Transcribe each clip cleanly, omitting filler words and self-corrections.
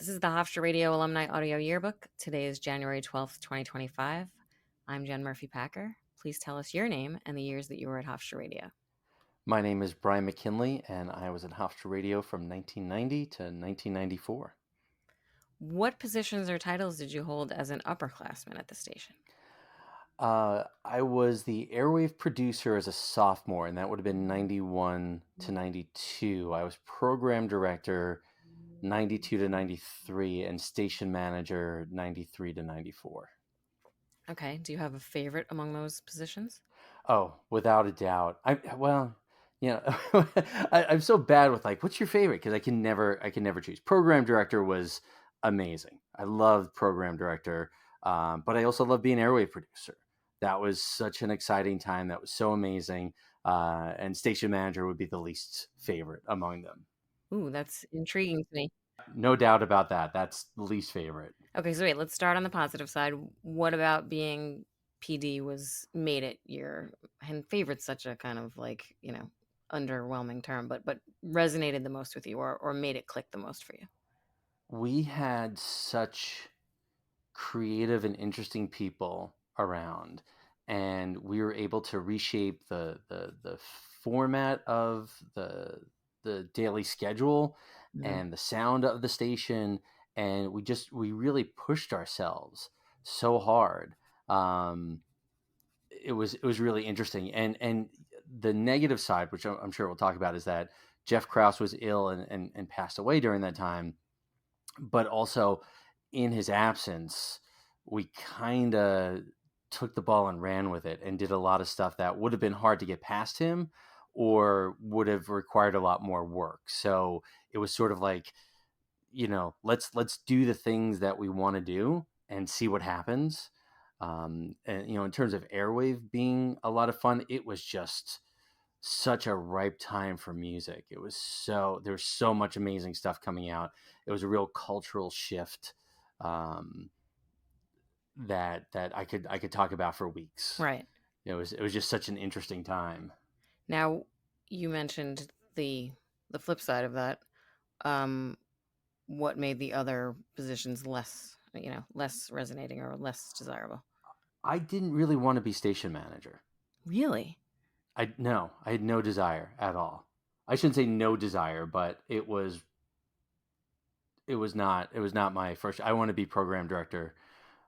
This is the Hofstra Radio Alumni Audio Yearbook. Today is January 12th, 2025. I'm Jen Murphy-Packer. Please tell us your name and the years that you were at Hofstra Radio. My name is Brian McKinley, and I was at Hofstra Radio from 1990 to 1994. What positions or titles did you hold as an upperclassman at the station? I was the Airwave Producer as a sophomore, and that would have been 91 to 92. I was Program Director 92 to 93, and Station Manager 93 to 94. Okay. Do you have a favorite among those positions? Oh, without a doubt. I'm so bad with what's your favorite? Because I can never choose. Program Director was amazing. I loved Program Director, but I also love being Airwave Producer. That was such an exciting time. That was so amazing. And Station Manager would be the least favorite among them. Ooh, that's intriguing to me. No doubt about that. That's the least favorite. Okay, so wait, let's start on the positive side. What about being PD made it your, and favorite's such a kind of underwhelming term, but resonated the most with you or made it click the most for you? We had such creative and interesting people around, and we were able to reshape the format of the daily schedule and the sound of the station, and we really pushed ourselves so hard. It was really interesting, and the negative side, which I'm sure we'll talk about, is that Jeff Krause was ill and passed away during that time, but also in his absence, we kind of took the ball and ran with it and did a lot of stuff that would have been hard to get past him or would have required a lot more work. So it was sort of like, let's do the things that we want to do and see what happens. And in terms of Airwave being a lot of fun, it was just such a ripe time for music. There was so much amazing stuff coming out. It was a real cultural shift that I could talk about for weeks. Right. It was just such an interesting time. Now, you mentioned the flip side of that. What made the other positions less resonating or less desirable? I didn't really want to be station manager. Really? I had no desire at all. I shouldn't say no desire, but it was not my first. I want to be program director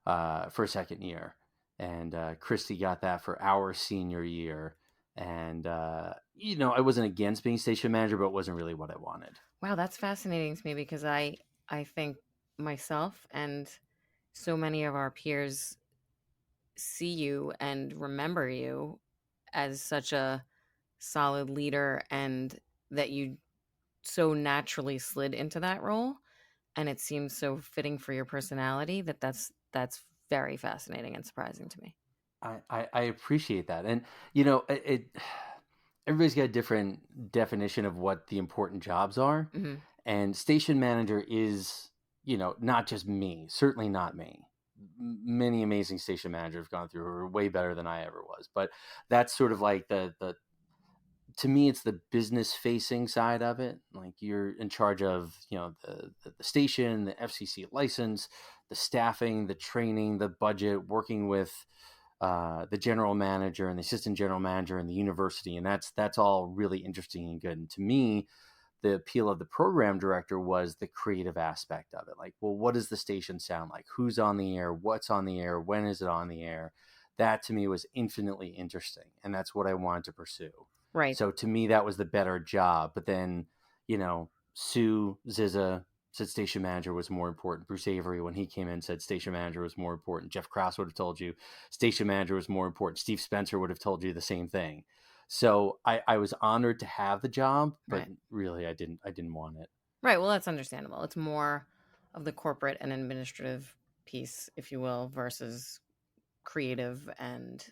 for second year, and Christy got that for our senior year. And I wasn't against being station manager, but it wasn't really what I wanted. Wow, that's fascinating to me because I think myself and so many of our peers see you and remember you as such a solid leader, and that you so naturally slid into that role, and it seems so fitting for your personality that's very fascinating and surprising to me. I appreciate that. And everybody's got a different definition of what the important jobs are. Mm-hmm. And station manager is, not just me, certainly not me. Many amazing station managers have gone through who are way better than I ever was. But that's sort of like the to me, it's the business facing side of it. Like, you're in charge of, the station, the FCC license, the staffing, the training, the budget, working with the general manager and the assistant general manager and the university. And that's all really interesting and good. And to me, the appeal of the program director was the creative aspect of it. Like, well, what does the station sound like? Who's on the air? What's on the air? When is it on the air? That to me was infinitely interesting. And that's what I wanted to pursue. Right. So to me, that was the better job. But then, Sue Zizza said station manager was more important. Bruce Avery, when he came in, said station manager was more important. Jeff Krause would have told you station manager was more important. Steve Spencer would have told you the same thing. So I was honored to have the job, but really I didn't want it. Right. Well, that's understandable. It's more of the corporate and administrative piece, if you will, versus creative and,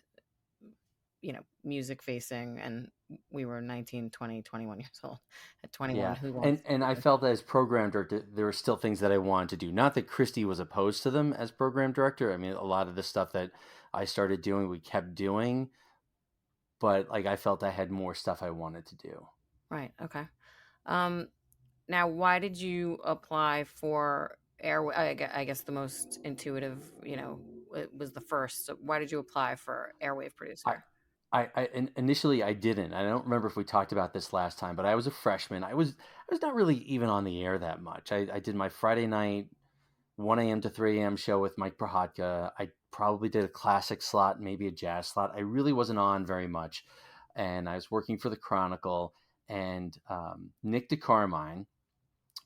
music facing. And we were 19, 20, 21 years old. At 21, Yeah. who wants And I felt that as program director, there were still things that I wanted to do. Not that Christy was opposed to them as program director. I mean, a lot of the stuff that I started doing, we kept doing. But I felt I had more stuff I wanted to do. Right. Okay. Now, why did you apply for I guess the most intuitive, it was the first. So why did you apply for Airwave I, Producer? initially I didn't. I don't remember if we talked about this last time, but I was a freshman. I was not really even on the air that much. I did my Friday night 1 a.m. to 3 a.m. show with Mike Prohatka. I probably did a classic slot, maybe a jazz slot. I really wasn't on very much, and I was working for the Chronicle. And Nick DeCarmine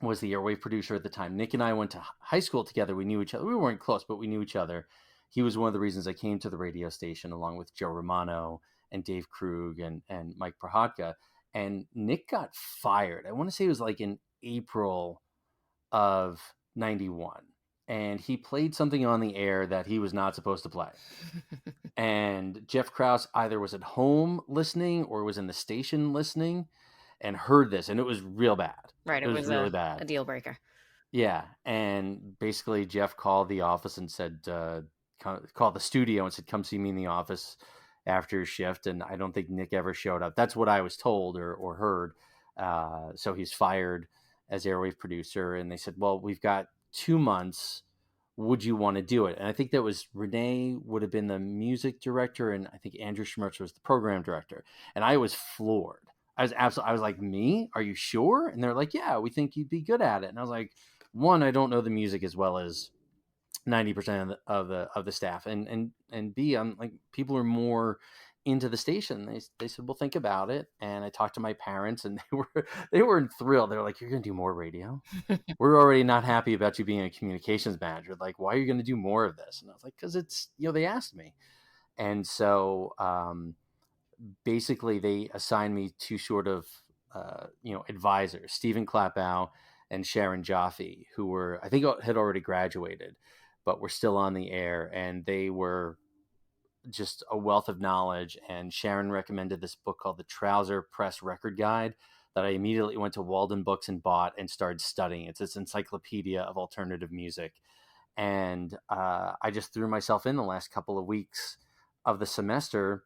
was the Airwave producer at the time. Nick and I went to high school together. We knew each other. We weren't close, but we knew each other. He was one of the reasons I came to the radio station, along with Joe Romano and Dave Krug and Mike Prohatka. And Nick got fired. I want to say it was like in April of 91. And he played something on the air that he was not supposed to play. And Jeff Krause either was at home listening or was in the station listening and heard this. And it was real bad. Right, It it was was really a bad. deal breaker. Yeah, and basically Jeff called the office and said, called the studio and said, "Come see me in the office after your shift." And I don't think Nick ever showed up. That's what I was told or heard. So he's fired as Airwave producer, and they said, "Well, we've got 2 months. Would you want to do it?" And I think that was Renee would have been the music director, and I think Andrew Schmertz was the program director. And I was floored. I was like, "Me? Are you sure?" And they're like, "Yeah, we think you'd be good at it." And I was like, one, I don't know the music as well as 90% of the staff, and B, I'm like, people are more into the station. They said, "Well, think about it." And I talked to my parents, and they were thrilled. They were like, "You're gonna do more radio? We're already not happy about you being a communications manager. Like, why are you gonna do more of this?" And I was like, "Because it's, they asked me." And so basically they assigned me two sort of advisors, Stephen Clappow and Sharon Jaffe, who were, I think, had already graduated but were still on the air, and they were just a wealth of knowledge. And Sharon recommended this book called The Trouser Press Record Guide that I immediately went to Walden Books and bought and started studying. It's this encyclopedia of alternative music. And I just threw myself in the last couple of weeks of the semester,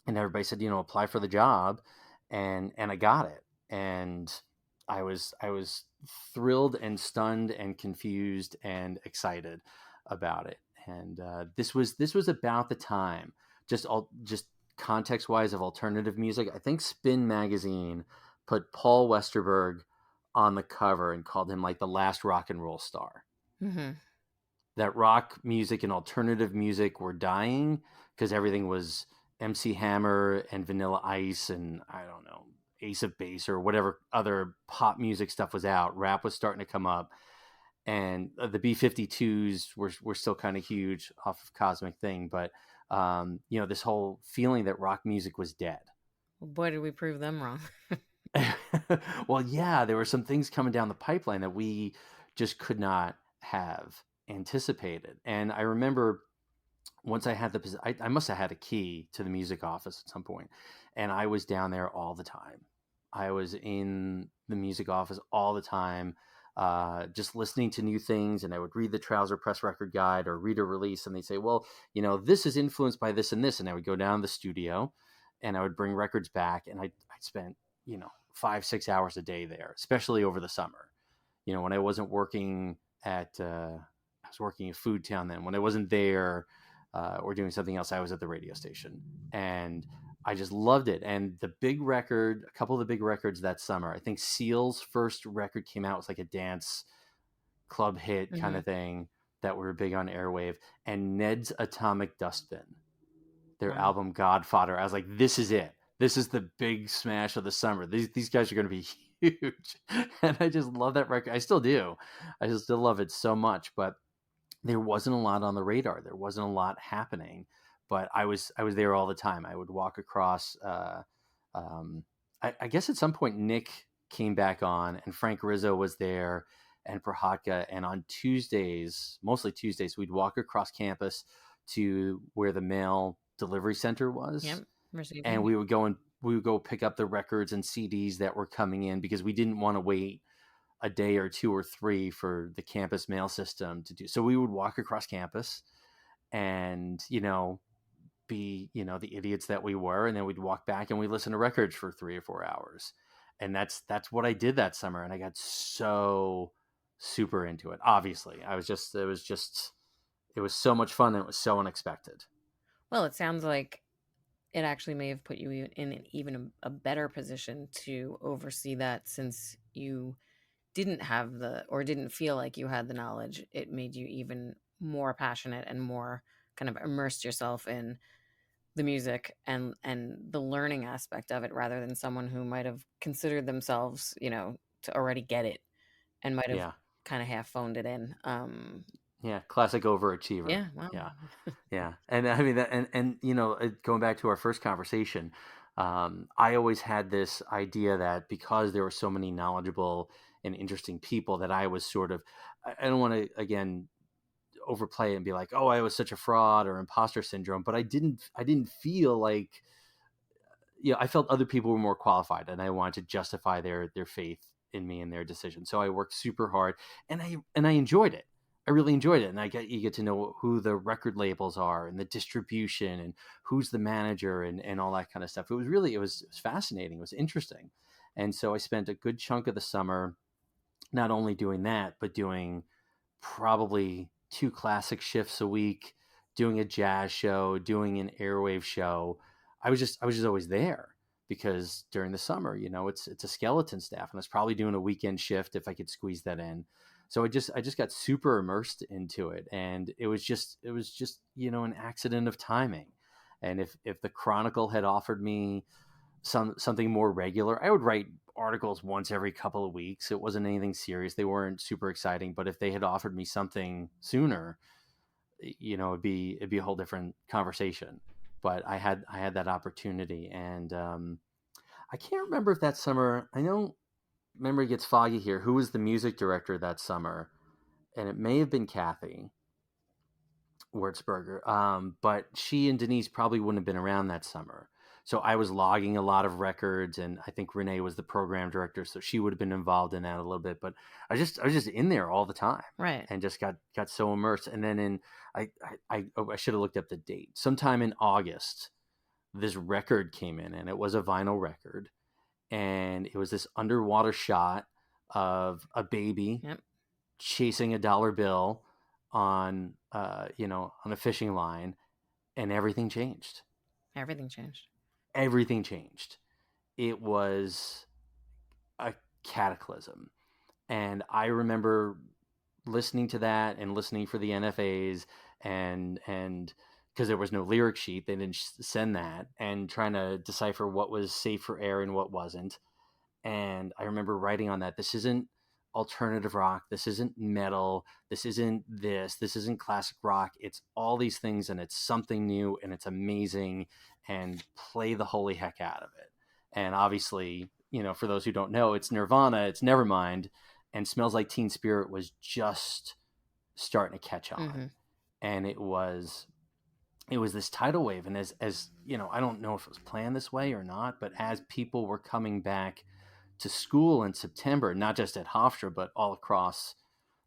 and everybody said, apply for the job, and I got it. And I was thrilled and stunned and confused and excited about it. And this was about the time, just context wise, of alternative music. I think Spin magazine put Paul Westerberg on the cover and called him like the last rock and roll star. Mm-hmm. That rock music and alternative music were dying because everything was MC Hammer and Vanilla Ice and, I don't know, Ace of Base or whatever other pop music stuff was out. Rap was starting to come up, and the B-52s were still kind of huge off of Cosmic Thing. But this whole feeling that rock music was dead. Well, boy, did we prove them wrong. Well, yeah, there were some things coming down the pipeline that we just could not have anticipated. And I remember once I had I must have had a key to the music office at some point, and I was down there all the time. I was in the music office all the time, just listening to new things. And I would read the Trouser Press Record Guide or read a release, and they'd say, "Well, this is influenced by this and this." And I would go down to the studio, and I would bring records back, and I'd spent 5-6 hours a day there, especially over the summer. When I wasn't working I was working at Food Town then. When I wasn't there or doing something else, I was at the radio station, and I just loved it. And a couple of the big records that summer, I think Seal's first record came out, was like a dance club hit kind Mm-hmm. of thing that were big on Airwave, and Ned's Atomic Dustbin, their Wow. album Godfather. I was like, this is it. This is the big smash of the summer. These guys are going to be huge. And I just love that record. I still do. I just still love it so much. But there wasn't a lot on the radar. There wasn't a lot happening. But I was there all the time. I would walk across. I guess at some point Nick came back on, and Frank Rizzo was there, and Prohatka. And on Tuesdays, mostly Tuesdays, we'd walk across campus to where the mail delivery center Yep. was, and Receiving. we would go pick up the records and CDs that were coming in, because we didn't want to wait a day or two or three for the campus mail system to do. So we would walk across campus and, be, the idiots that we were. And then we'd walk back and we'd listen to records for 3 or 4 hours. And that's what I did that summer. And I got so super into it. Obviously, it was so much fun and it was so unexpected. Well, it sounds like it actually may have put you in an even a better position to oversee that, since you didn't have the, or didn't feel like you had the knowledge. It made you even more passionate and more kind of immersed yourself in the music and the learning aspect of it, rather than someone who might have considered themselves, to already get it, and might have Yeah, kind of half phoned it in. yeah, classic overachiever. Yeah, well, Yeah, yeah, and I mean that, and going back to our first conversation, I always had this idea that because there were so many knowledgeable and interesting people, that I was sort of, I don't want to again overplay it and be like, oh, I was such a fraud or imposter syndrome, but I didn't feel like, I felt other people were more qualified, and I wanted to justify their faith in me and their decision. So I worked super hard, and I enjoyed it. I really enjoyed it, and you get to know who the record labels are and the distribution and who's the manager and all that kind of stuff. It was fascinating. It was interesting, and so I spent a good chunk of the summer not only doing that, but doing probably two classic shifts a week, doing a jazz show, doing an airwave show. I was just always there because during the summer, it's a skeleton staff, and I was probably doing a weekend shift if I could squeeze that in. So I just got super immersed into it, and it was just an accident of timing. And if the Chronicle had offered me something more regular, I would write articles once every couple of weeks. It wasn't anything serious. They weren't super exciting, but if they had offered me something sooner, it'd be a whole different conversation. But I had that opportunity, and I can't remember if that summer. I know memory gets foggy here. Who was the music director that summer? And it may have been Kathy Wurzberger. But she and Denise probably wouldn't have been around that summer. So I was logging a lot of records, and I think Renee was the program director, so she would have been involved in that a little bit. But I was just in there all the time, right. and just got so immersed. And then I should have looked up the date. Sometime in August, this record came in, and it was a vinyl record, and it was this underwater shot of a baby Yep. chasing a dollar bill on a fishing line, and everything changed. Everything changed. Everything changed. It was a cataclysm. And I remember listening to that and listening for the NFAs, and because there was no lyric sheet, they didn't send that, and trying to decipher what was safe for air and what wasn't. And I remember writing on that, this isn't alternative rock, this isn't metal, this isn't classic rock. It's all these things, and it's something new, and it's amazing, and play the holy heck out of it. And obviously, for those who don't know, it's Nirvana, it's Nevermind, and Smells Like Teen Spirit was just starting to catch on. Hmm. And it was this tidal wave, and as I don't know if it was planned this way or not, but as people were coming back to school in September, not just at Hofstra, but all across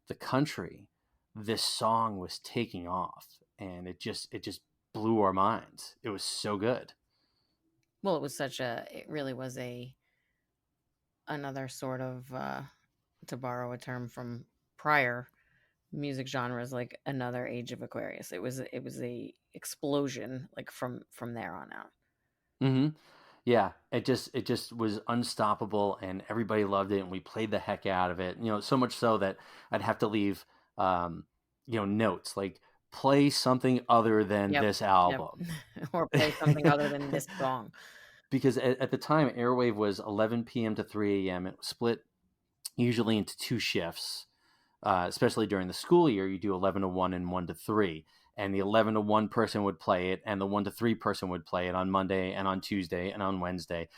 the country, this song was taking off, and it just blew our minds. It was so good. Well, it really was another sort of, to borrow a term from prior music genres, like another age of Aquarius. It was a explosion, like from there on out. Hmm. Yeah, it just was unstoppable, and everybody loved it, and we played the heck out of it. So much so that I'd have to leave, um, notes like play something other than Yep. this Yep. album. Or play something other than this song. Because at the time, Airwave was 11 p.m. to 3 a.m. It was split usually into two shifts. Especially during the school year, you do 11 to 1 and 1 to 3. And the 11 to 1 person would play it, and the 1 to 3 person would play it on Monday and on Tuesday and on Wednesday.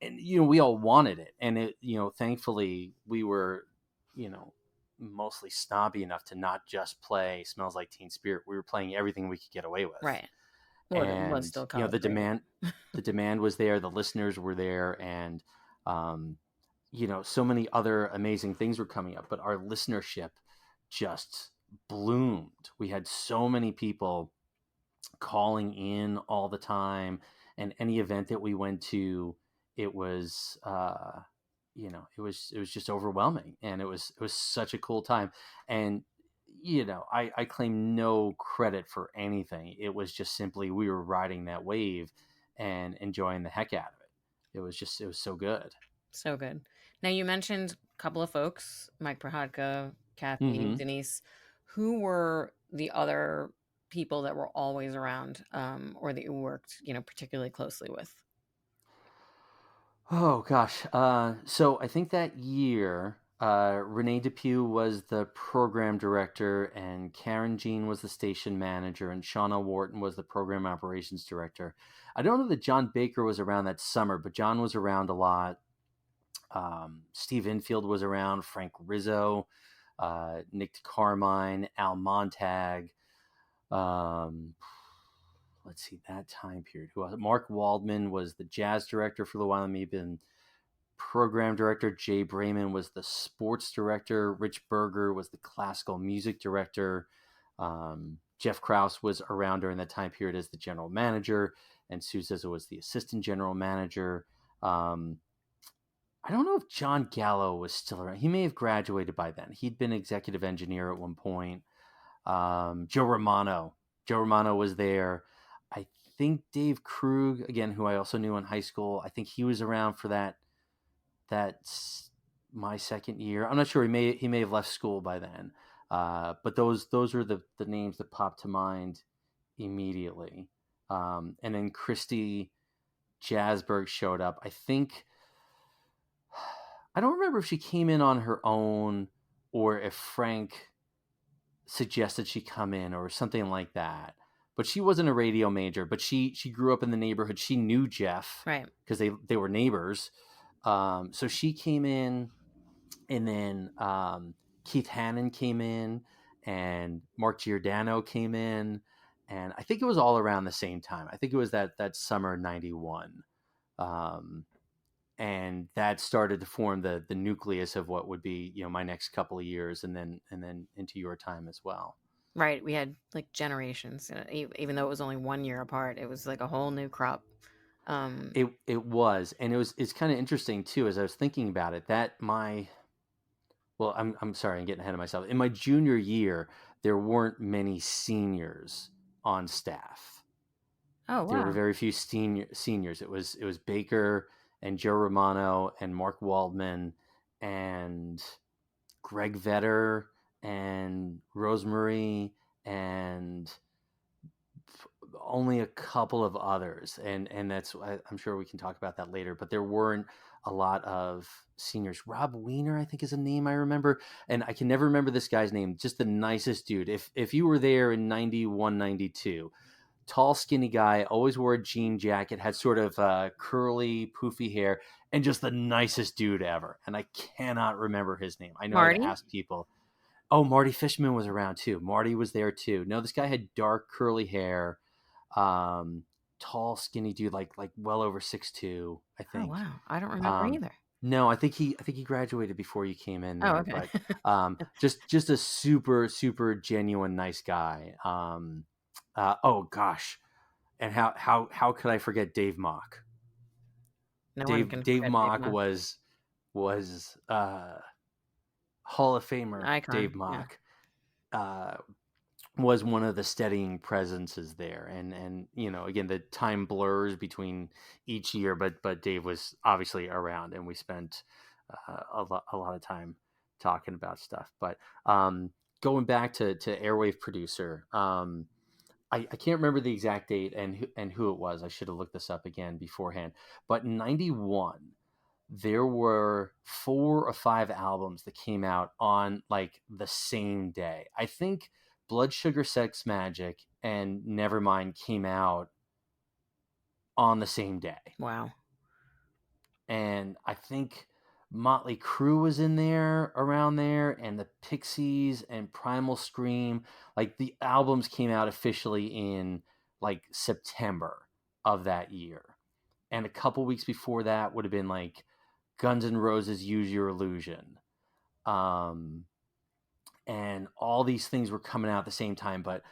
And, we all wanted it. And thankfully, we were, you know, mostly snobby enough to not just play Smells Like Teen Spirit. We were playing everything we could get away with. Right. Well, it was And, still college the radio. demand was there, the listeners were there, and, um, so many other amazing things were coming up, but our listenership just bloomed. We had so many people calling in all the time, and any event that we went to, it was it was just overwhelming, and it was such a cool time. And I claim no credit for anything. It was just simply we were riding that wave and enjoying the heck out of it. It was so good. So good. Now you mentioned a couple of folks, Mike Prohatka, Kathy, Mm-hmm. Denise. Who were the other people that were always around, or that you worked, particularly closely with? Oh gosh. So I think that year, Renee Depew was the program director, and Karen Jean was the station manager, and Shauna Wharton was the program operations director. I don't know that John Baker was around that summer, but John was around a lot. Steve Infield was around, Frank Rizzo, Nick Carmine, Al Montag. Um, let's see, that time period. Who else? Mark Waldman was the jazz director for a little while. Maybe been program director. Jay Brayman was the sports director. Rich Berger was the classical music director. Jeff Krause was around during that time period as the general manager, and Sue Zizzo was the assistant general manager. Um, I don't know if John Gallo was still around. He may have graduated by then. He'd been executive engineer at one point. Joe Romano. Joe Romano was there. I think Dave Krug, again, who I also knew in high school, I think he was around for that's my second year. I'm not sure. He may have left school by then. But those are the names that popped to mind immediately. And then Christy Jasberg showed up. I don't remember if she came in on her own or if Frank suggested she come in or something like that. But she wasn't a radio major, but she grew up in the neighborhood. She knew Jeff Right. because they were neighbors. So she came in, and then Keith Hannon came in, and Mark Giordano came in, and I think it was all around the same time. I think it was that summer '91. And that started to form the nucleus of what would be my next couple of years, and then into your time as well. Right. We had like generations, even though it was only 1 year apart. It was like a whole new crop. It was, and it's kind of interesting too as I was thinking about it. I'm sorry, I'm getting ahead of myself. In my junior year, there weren't many seniors on staff. Oh, There were wow. very few seniors. It was Baker and Joe Romano and Mark Waldman and Greg Vetter and Rosemary and only a couple of others, and I'm sure we can talk about that later. But there weren't a lot of seniors. Rob Weiner, I think, is a name I remember, and I can never remember this guy's name. Just the nicest dude. If you were there in 91, 92, tall, skinny guy, always wore a jean jacket, had sort of curly, poofy hair, and just the nicest dude ever. And I cannot remember his name. I know I've Marty? asked people. Oh, Marty Fishman was around too. Marty was there too. No, this guy had dark curly hair, um, tall, skinny dude, like well over 6'2", I Oh, think. wow. I don't remember Um, either. no, I think he graduated before you came in Oh, there, okay. but just a super super genuine nice guy. Oh gosh, and how could I forget Dave Mock? No one Dave can Dave forget Dave Mock Mock. was Hall of Famer. Icon. Dave Yeah. Mock uh, was one of the steadying presences there, and again, the time blurs between each year, but Dave was obviously around, and we spent a lot of time talking about stuff. But going back to Airwave Producer, I can't remember the exact date and who it was. I should have looked this up again beforehand. But in '91, there were 4 or 5 albums that came out on like the same day. I think Blood Sugar Sex Magic and Nevermind came out on the same day. Wow. And I think Motley Crue was in there around there, and the Pixies and Primal Scream. Like the albums came out officially in like September of that year. And a couple weeks before that would have been like Guns N' Roses' Use Your Illusion. Um, and all these things were coming out at the same time. But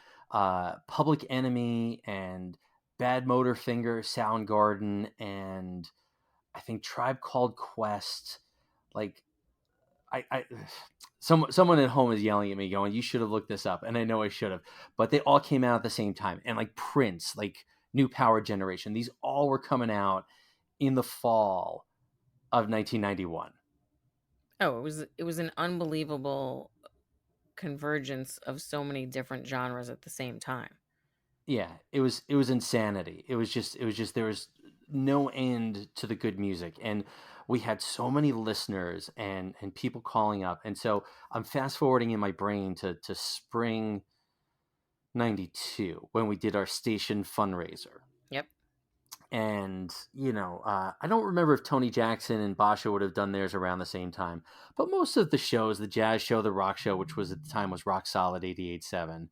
Public Enemy and Bad Motorfinger, Soundgarden, and I think Tribe Called Quest like I someone at home is yelling at me going, you should have looked this up. And I know I should have, but they all came out at the same time. And like Prince, like New Power Generation, these all were coming out in the fall of 1991. Oh, it was an unbelievable convergence of so many different genres at the same time. Yeah, it was insanity. It was just there was no end to the good music, and we had so many listeners and people calling up. And so I'm fast forwarding in my brain to spring 92 when we did our station fundraiser. Yep. And I don't remember if Tony Jackson and Basha would have done theirs around the same time, but most of the shows, the jazz show, the rock show, which was at the time was Rock Solid 88.7,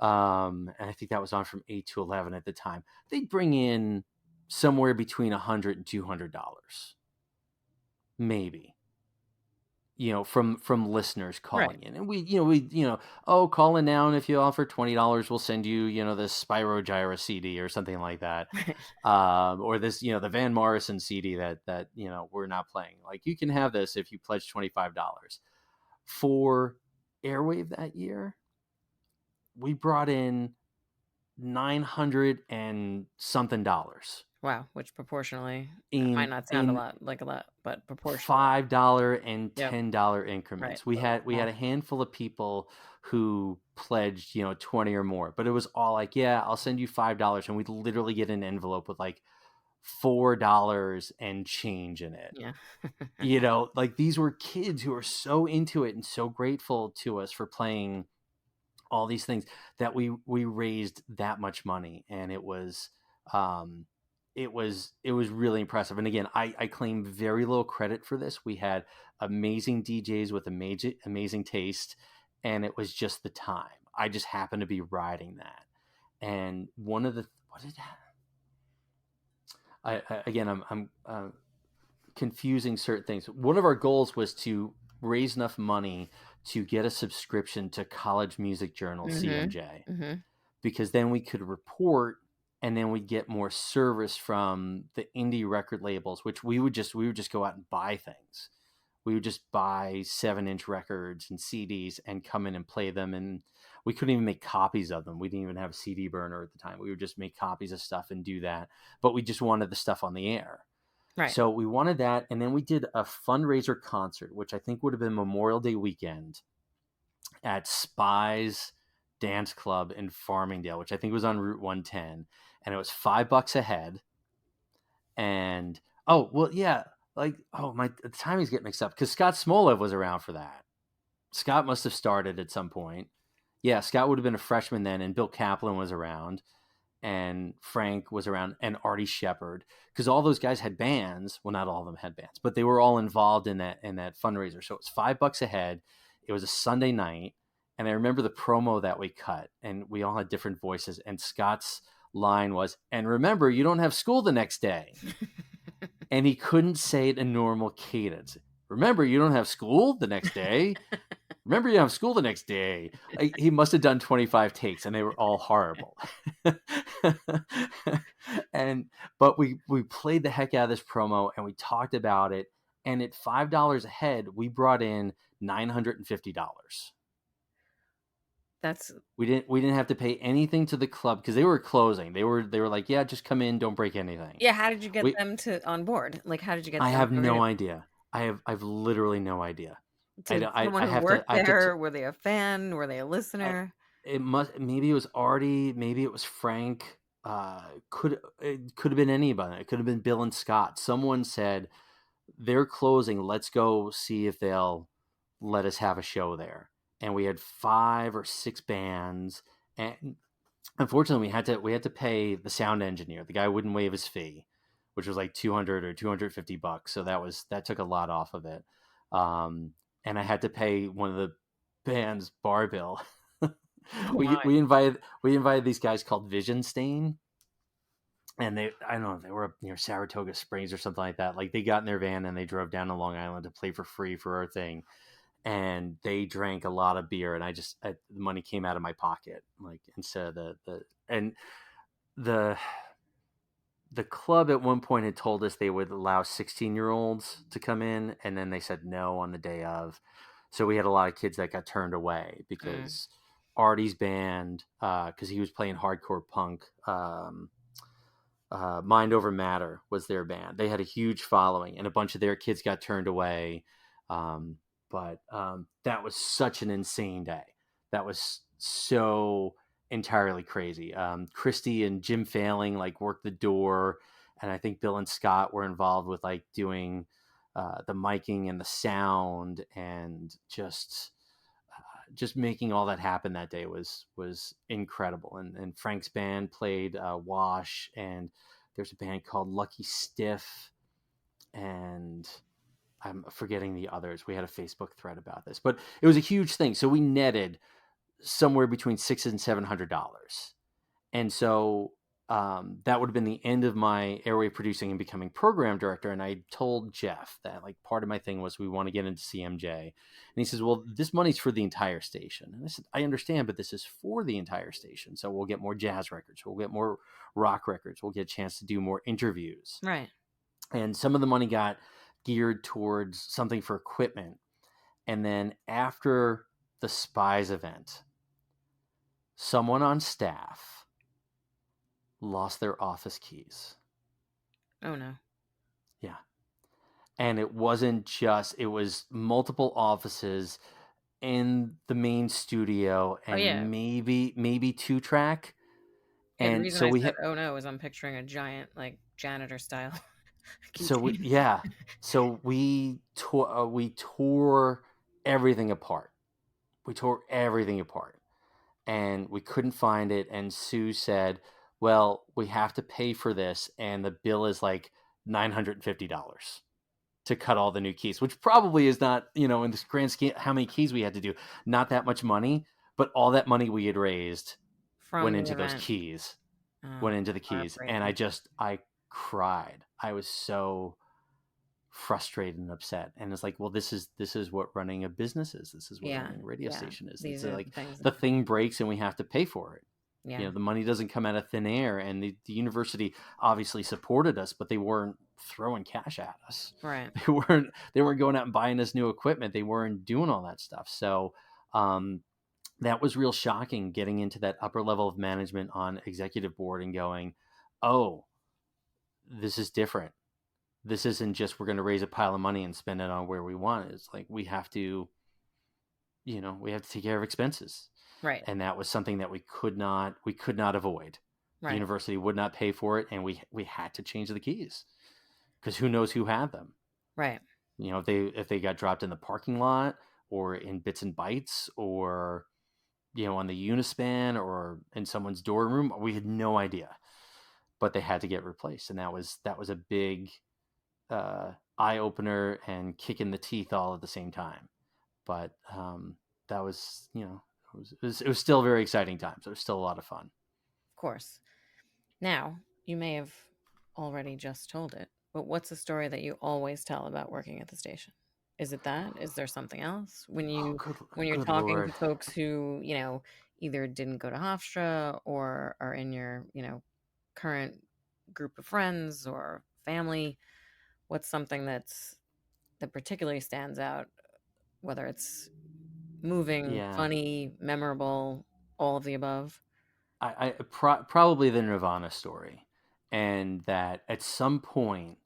and I think that was on from 8 to 11 at the time, they'd bring in somewhere between $100 and $200, maybe, from listeners Right. calling in. And oh, call in now, and if you offer $20, we'll send you, this Spyro Gyra CD or something like that. Or this, the Van Morrison CD that we're not playing. Like, you can have this if you pledge $25. For Airwave that year, we brought in $900 and something dollars Wow, which proportionally might in not sound in a lot, but proportionally. $5 and Yep. $10 Right. increments. We had a handful of people who pledged 20 or more, but it was all like, yeah, I'll send you $5, and we'd literally get an envelope with like $4 and change in it. Yeah. Like, these were kids who were so into it and so grateful to us for playing all these things that we raised that much money. And um it was really impressive. And again, I claim very little credit for this. We had amazing DJs with amazing taste, and it was just the time. I just happened to be riding that. And one of the what did I again I'm confusing certain things. One of our goals was to raise enough money to get a subscription to College Music Journal, Mhm. CMJ, Mhm. because then we could report, and then we'd get more service from the indie record labels, which we would just go out and buy things. We would just buy 7-inch records and CDs and come in and play them. And we couldn't even make copies of them. We didn't even have a CD burner at the time. We would just make copies of stuff and do that. But we just wanted the stuff on the air. Right. So we wanted that. And then we did a fundraiser concert, which I think would have been Memorial Day weekend at Spies Dance Club in Farmingdale, which I think was on Route 110. And it was $5 a head. And oh, well, yeah, like, oh, the timings get mixed up because Scott Smolev was around for that. Scott must have started at some point. Yeah, Scott would have been a freshman then, and Bill Kaplan was around, and Frank was around, and Artie Shepherd, because all those guys had bands. Well, not all of them had bands, but they were all involved in that fundraiser. So it was $5 a head. It was a Sunday night, and I remember the promo that we cut, and we all had different voices. And Scott's line was, "And remember, you don't have school the next day." And he couldn't say it in normal cadence. "Remember, you don't have school the next day. Remember, you have school the next day." Like, he must have done 25 takes, and they were all horrible. But we played the heck out of this promo, and we talked about it. And at $5 a head, we brought in $950. That's We didn't have to pay anything to the club because they were closing. They were like, yeah, just come in, don't break anything. yeah. How did you get We them to on board? Like, how did you get I them have to no agree? idea. I've literally no idea. Did someone I who have to worked there? Were they a fan? Were they a listener? maybe it was Artie, maybe it was Frank. It could have been anybody. It could have been Bill and Scott. Someone said, they're closing. Let's go see if they'll let us have a show there. And we had 5 or 6 bands, and unfortunately we had to pay the sound engineer. The guy wouldn't waive his fee, which was like 200 or $250. So that took a lot off of it. And I had to pay one of the band's bar bill. Oh my. We invited these guys called Vision Stain, and I don't know, they were up near Saratoga Springs or something like that. Like, they got in their van and they drove down to Long Island to play for free for our thing. And they drank a lot of beer, and the money came out of my pocket, like, instead of the the club at one point had told us they would allow 16-year-olds to come in, and then they said no on the day of. So we had a lot of kids that got turned away Mm. because Artie's band, because he was playing hardcore punk, Mind Over Matter was their band. They had a huge following, and a bunch of their kids got turned away. But that was such an insane day. That was so entirely crazy. Christy and Jim Failing like worked the door, and I think Bill and Scott were involved with like doing the miking and the sound, and just making all that happen that day was incredible. And Frank's band played Wash, and there's a band called Lucky Stiff, and I'm forgetting the others. We had a Facebook thread about this, but it was a huge thing. So we netted somewhere between $600 and $700, and so that would have been the end of my Airwave producing and becoming program director. And I told Jeff that like part of my thing was we want to get into CMJ, and he says, "Well, this money's for the entire station." And I said, "I understand, but this is for the entire station. So we'll get more jazz records, we'll get more rock records, we'll get a chance to do more interviews." Right. And some of the money got geared towards something for equipment. And then after the Spies event, someone on staff lost their office keys. Oh no. Yeah. And it wasn't just, it was multiple offices in the main studio, Oh yeah. and maybe 2-track. Yeah, the And reason so I we said had, oh no is I'm picturing a giant like janitor style so we, keychain. yeah. So we tore everything apart. We tore everything apart, and we couldn't find it. And Sue said, "Well, we have to pay for this, and the bill is like $950 to cut all the new keys," which probably is not, in this grand scheme, how many keys we had to do, not that much money, but all that money we had raised From went the into those event. keys, Oh, went into the keys. And heartbreaking. I cried. I was so frustrated and upset. And it's like, well, this is what running a business is. This is what Yeah. running a radio Yeah. station is. It's These are the like things the that thing breaks and we have to pay for it. yeah. The money doesn't come out of thin air. And the university obviously supported us, but they weren't throwing cash at us. Right. They weren't going out and buying us new equipment. They weren't doing all that stuff. So that was real shocking, getting into that upper level of management on executive board and going, oh, this is different. This isn't just we're going to raise a pile of money and spend it on where we want. It's like we have to take care of expenses. Right. And that was something that we could not avoid. The Right. university would not pay for it, and we had to change the keys, because who knows who had them. Right. If they got dropped in the parking lot, or in bits and bytes, or on the Unispan, or in someone's dorm room, we had no idea. But they had to get replaced, and that was a big eye opener and kick in the teeth all at the same time. But that was, it was still very exciting times. It was still a lot of fun. Of course. Now, you may have already just told it, but what's the story that you always tell about working at the station? Is it that? Is there something else? Oh, When you're good talking Lord. to folks who, either didn't go to Hofstra or are in your, current group of friends or family, what's something that particularly stands out, whether it's moving, Yeah. funny, memorable, all of the above? Probably the Nirvana story. And that at some point,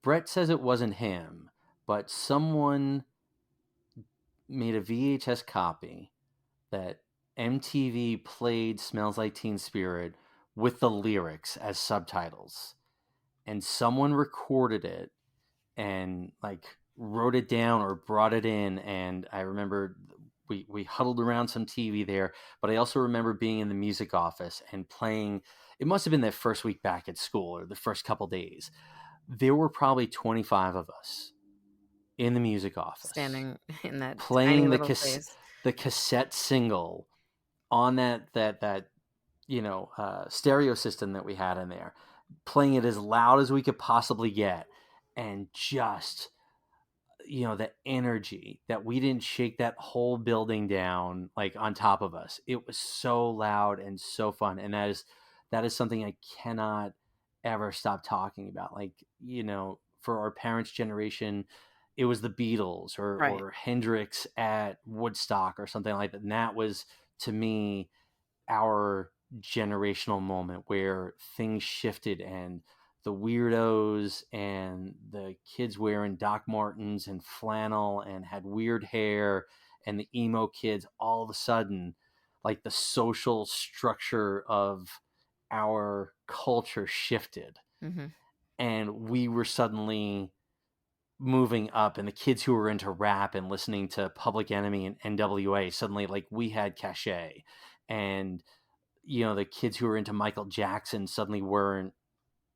Brett says it wasn't him, but someone made a VHS copy that MTV played Smells Like Teen Spirit with the lyrics as subtitles. And someone recorded it and like wrote it down or brought it in. And I remember we huddled around some TV there, but I also remember being in the music office and playing. It must have been that first week back at school, or the first couple days. There were probably 25 of us in the music office Standing in that tiny playing little space. the cassette single on that stereo system that we had in there, playing it as loud as we could possibly get, and just the energy that we didn't shake that whole building down like on top of us. It was so loud and so fun, and that is something I cannot ever stop talking about. Like, for our parents' generation, it was the Beatles Right. or Hendrix at Woodstock or something like that. And that was, to me, our generational moment where things shifted, and the weirdos and the kids wearing Doc Martens and flannel and had weird hair, and the emo kids, all of a sudden, like, the social structure of our culture shifted, Mm-hmm. and we were suddenly moving up, and the kids who were into rap and listening to Public Enemy and NWA, suddenly, like, we had cachet, and the kids who were into Michael Jackson suddenly weren't,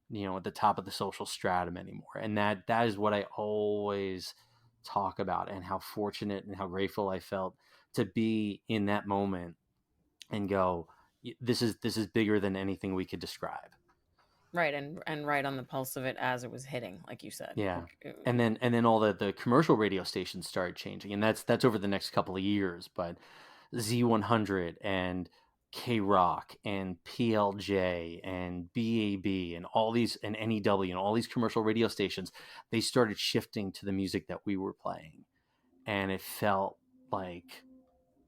at the top of the social stratum anymore. And that is what I always talk about, and how fortunate and how grateful I felt to be in that moment and go, this is bigger than anything we could describe. Right, and right on the pulse of it as it was hitting, like you said. Yeah. Like, And then all the commercial radio stations started changing, and that's over the next couple of years. But Z100 and K Rock and PLJ and BAB and all these, and NEW and all these commercial radio stations, they started shifting to the music that we were playing, and it felt like,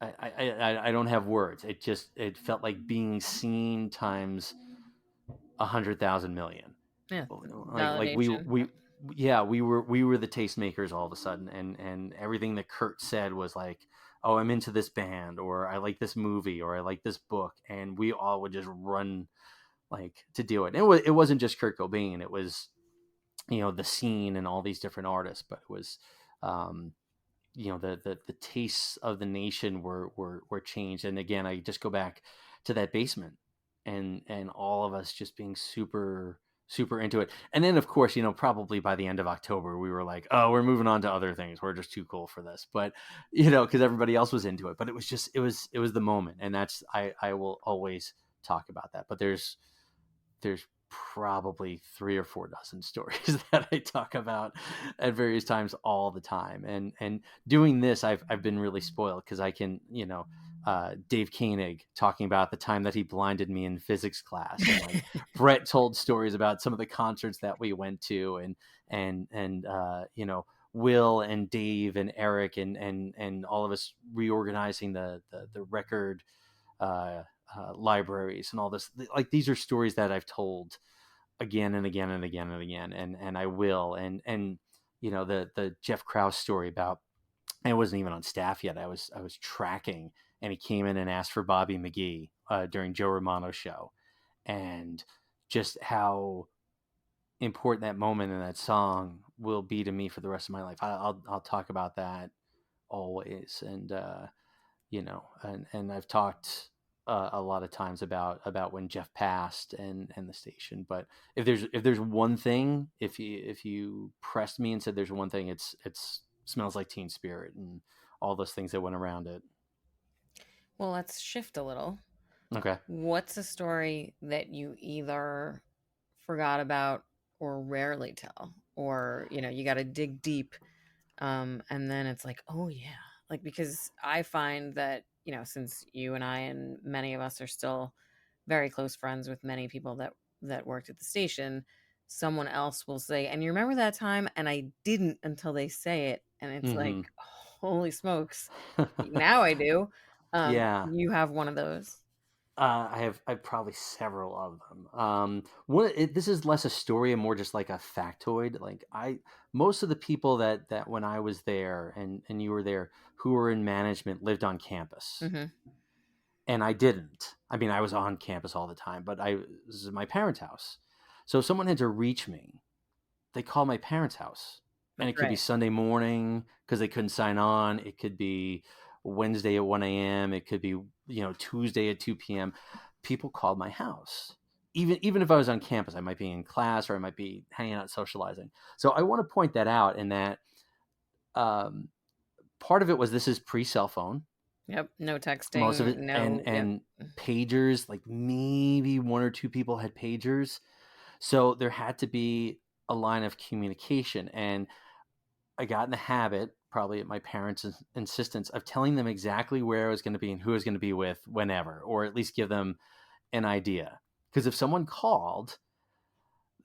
I don't have words. It felt like being seen times 100,000 million. yeah, Like we validation. we yeah, we were the tastemakers all of a sudden, and everything that Kurt said was like, oh, I'm into this band, or I like this movie, or I like this book, and we all would just run, like, to do it. It wasn't just Kurt Cobain. It was, the scene and all these different artists, but it was, um the tastes of the nation were changed. And again, I just go back to that basement, and all of us just being super super into it. And then, of course, probably by the end of October, we were like, oh, we're moving on to other things, we're just too cool for this. But because everybody else was into it. But it was the moment, and that's, I will always talk about that. But there's probably 3 or 4 dozen stories that I talk about at various times all the time. And doing this, I've been really spoiled, because I can, Dave Koenig talking about the time that he blinded me in physics class, and, like, Brett told stories about some of the concerts that we went to, and Will and Dave and Eric and all of us reorganizing the record libraries and all this. Like, these are stories that I've told again and again and again and again, and I will. And the Jeff Krause story about, I wasn't even on staff yet. I was tracking, and he came in and asked for Bobby McGee during Joe Romano's show, and just how important that moment in that song will be to me for the rest of my life. I'll talk about that always. And and I've talked a lot of times about when Jeff passed, and the station. But if there's one thing, if you pressed me and said there's one thing, it's Smells Like Teen Spirit and all those things that went around it. Well, let's shift a little. Okay. What's a story that you either forgot about or rarely tell, or you got to dig deep, and then it's like, oh yeah, like, because I find that since you and I and many of us are still very close friends with many people that worked at the station, someone else will say, and you remember that time, and I didn't until they say it, and it's Mm-hmm. like, holy smokes, now I do. Yeah. You have one of those? I have probably several of them. This is less a story and more just like a factoid. Like, most of the people that when I was there, and you were there, who were in management, lived on campus, Mm-hmm. and I didn't. I mean, I was on campus all the time, but this is my parents' house. So if someone had to reach me, they call my parents' house. And it could be Right. Sunday morning because they couldn't sign on. It could be Wednesday at 1 a.m. It could be, Tuesday at 2 p.m. People called my house. Even if I was on campus, I might be in class, or I might be hanging out socializing. So I want to point that out, in that, um, part of it was, this is pre-cell phone. Yep. No Most of texting. it, and No. Yep. and pagers, like, maybe 1 or 2 people had pagers. So there had to be a line of communication. And I got in the habit, probably at my parents' insistence, of telling them exactly where I was going to be and who I was going to be with whenever, or at least give them an idea. Because if someone called,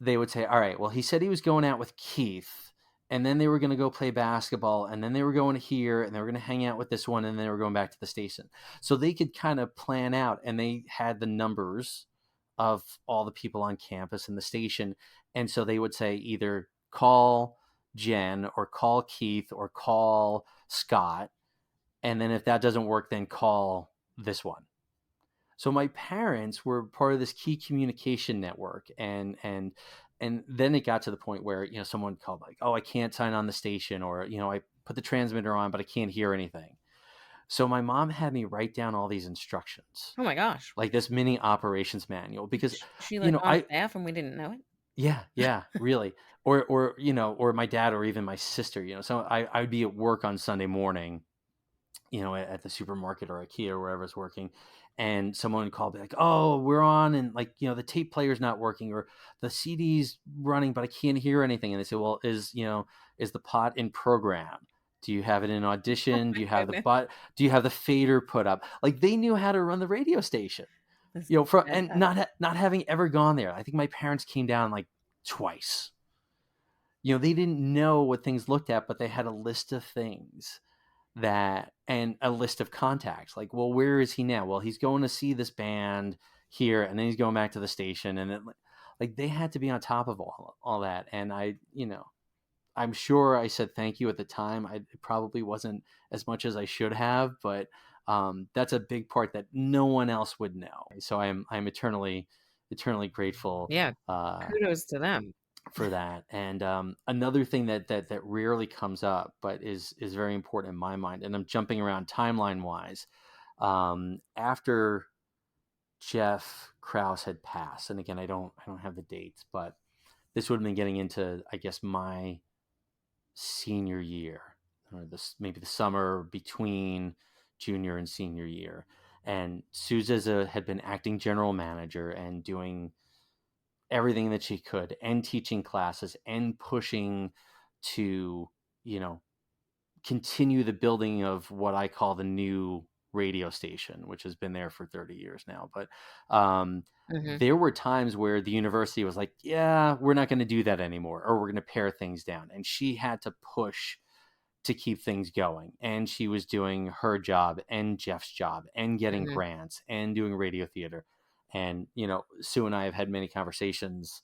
they would say, all right, well, he said he was going out with Keith, and then they were going to go play basketball, and then they were going here, and they were going to hang out with this one, and then they were going back to the station. So they could kind of plan out, and they had the numbers of all the people on campus and the station. And so they would say either call Jen or call Keith or call Scott. And then if that doesn't work, then call this one. So my parents were part of this key communication network, and then it got to the point where, you know, someone called like, oh, I can't sign on the station, or, you know, I put the transmitter on, but I can't hear anything. So my mom had me write down all these instructions, Oh my gosh. like this mini operations manual, because, She you like know, on staff and we didn't know it? yeah, really. Or, you know, or my dad or even my sister, you know, so I'd be at work on Sunday morning, you know, at the supermarket or IKEA or wherever it's working. And someone would call, be like, oh, we're on. And like, you know, the tape player's not working, or the CD's running, but I can't hear anything. And they say, well, is the pot in program? Do you have it in Oh audition? my goodness. Do you have the fader put up? Like, they knew how to run the radio station, This you know, and fantastic. not having ever gone there. I think my parents came down like twice. You know, they didn't know what things looked at, but they had a list of things, that, and a list of contacts. Like, well, where is he now? Well, he's going to see this band here, and then he's going back to the station. And then, like, they had to be on top of all that. And I, you know, I'm sure I said thank you at the time. It probably wasn't as much as I should have, but that's a big part that no one else would know. So I'm eternally grateful Yeah. uh, Kudos to them. for that. And another thing that rarely comes up, but is very important in my mind, and I'm jumping around timeline wise. After Jeff Krause had passed, and again, I don't have the dates, but this would have been getting into, I guess, my senior year, or this maybe the summer between junior and senior year. And Suze had been acting general manager and doing everything that she could, and teaching classes and pushing to, you know, continue the building of what I call the new radio station, which has been there for 30 years now. But Hmm. there were times where the university was like, yeah, we're not going to do that anymore, or we're going to pare things down. And she had to push to keep things going. And she was doing her job and Jeff's job and getting Hmm. grants and doing radio theater. And, you know, Sue and I have had many conversations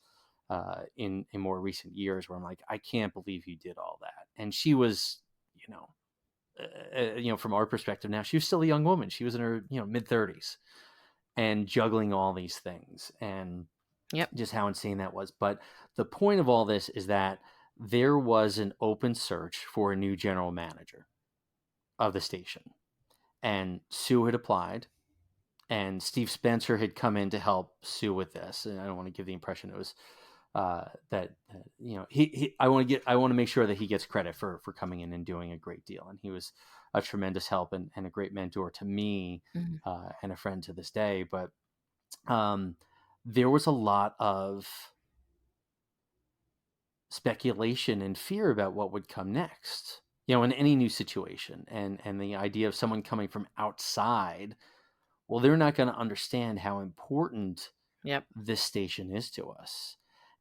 in more recent years where I'm like, I can't believe you did all that. And she was, you know, from our perspective now, she was still a young woman. She was in her, you know, mid 30s, and juggling all these things, and Yep. just how insane that was. But the point of all this is that there was an open search for a new general manager of the station, and Sue had applied, and Steve Spencer had come in to help Sue with this. And I don't want to give the impression it was that you know, I want to make sure that he gets credit for coming in and doing a great deal. And he was a tremendous help, and a great mentor to me, Hmm. and a friend to this day. But there was a lot of speculation and fear about what would come next, you know, in any new situation. And the idea of someone coming from outside, well, they're not going to understand how important Yep. this station is to us.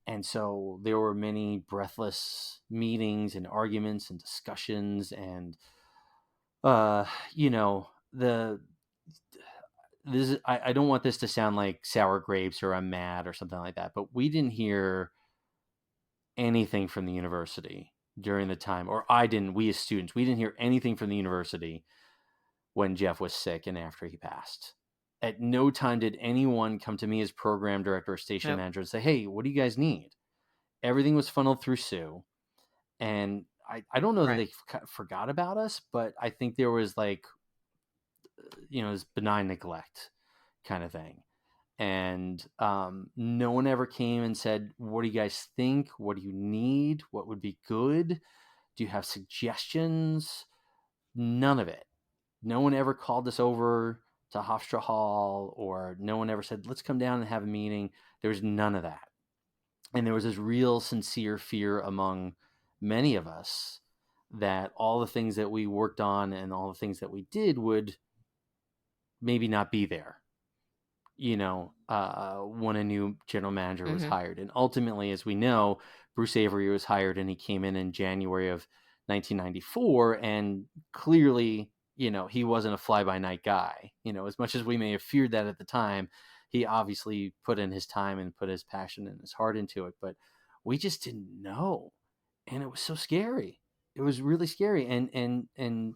And so there were many breathless meetings and arguments and discussions, and you know, I don't want this to sound like sour grapes or I'm mad or something like that, but we didn't hear anything from the university during the time, or I didn't, we as students, we didn't hear anything from the university when Jeff was sick and after he passed. At no time did anyone come to me as program director or station Nope. manager and say, hey, what do you guys need? Everything was funneled through Sue. And I don't know that Right. they forgot about us, but I think there was like, you know, this benign neglect kind of thing. And no one ever came and said, what do you guys think? What do you need? What would be good? Do you have suggestions? None of it. No one ever called us over to Hofstra Hall, or no one ever said, let's come down and have a meeting. There was none of that. And there was this real sincere fear among many of us that all the things that we worked on and all the things that we did would maybe not be there, when a new general manager was Hmm. hired. And ultimately, as we know, Bruce Avery was hired, and he came in January of 1994, and clearly, he wasn't a fly-by-night guy. As much as we may have feared that at the time, he obviously put in his time and put his passion and his heart into it. But we just didn't know, and it was so scary. It was really scary, and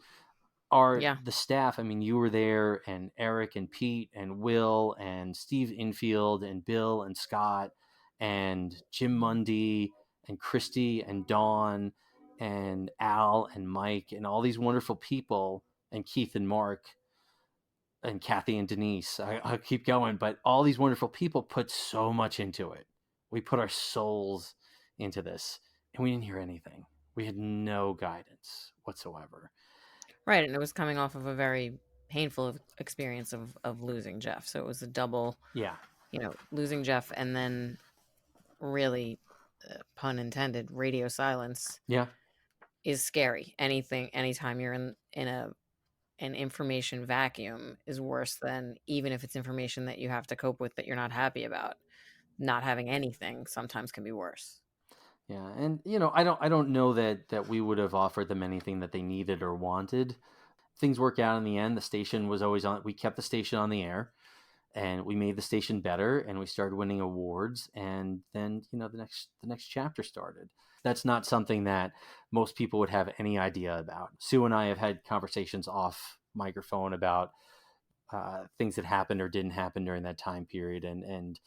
Yeah. the staff, I mean, you were there, and Eric and Pete and Will and Steve Infield and Bill and Scott and Jim Mundy and Christy and Dawn and Al and Mike and all these wonderful people, and Keith and Mark and Kathy and Denise. I'll keep going, but all these wonderful people put so much into it. We put our souls into this, and we didn't hear anything. We had no guidance whatsoever. Right. And it was coming off of a very painful experience of losing Jeff. So it was a double, Yeah. losing Jeff and then really, pun intended, radio silence Yeah. is scary. Anytime you're in an information vacuum is worse than, even if it's information that you have to cope with that you're not happy about. Not having anything sometimes can be worse. Yeah, and I don't know that we would have offered them anything that they needed or wanted. Things work out in the end. The station was always on. We kept the station on the air, and we made the station better, and we started winning awards. And then the next chapter started. That's not something that most people would have any idea about. Sue and I have had conversations off microphone about things that happened or didn't happen during that time period, and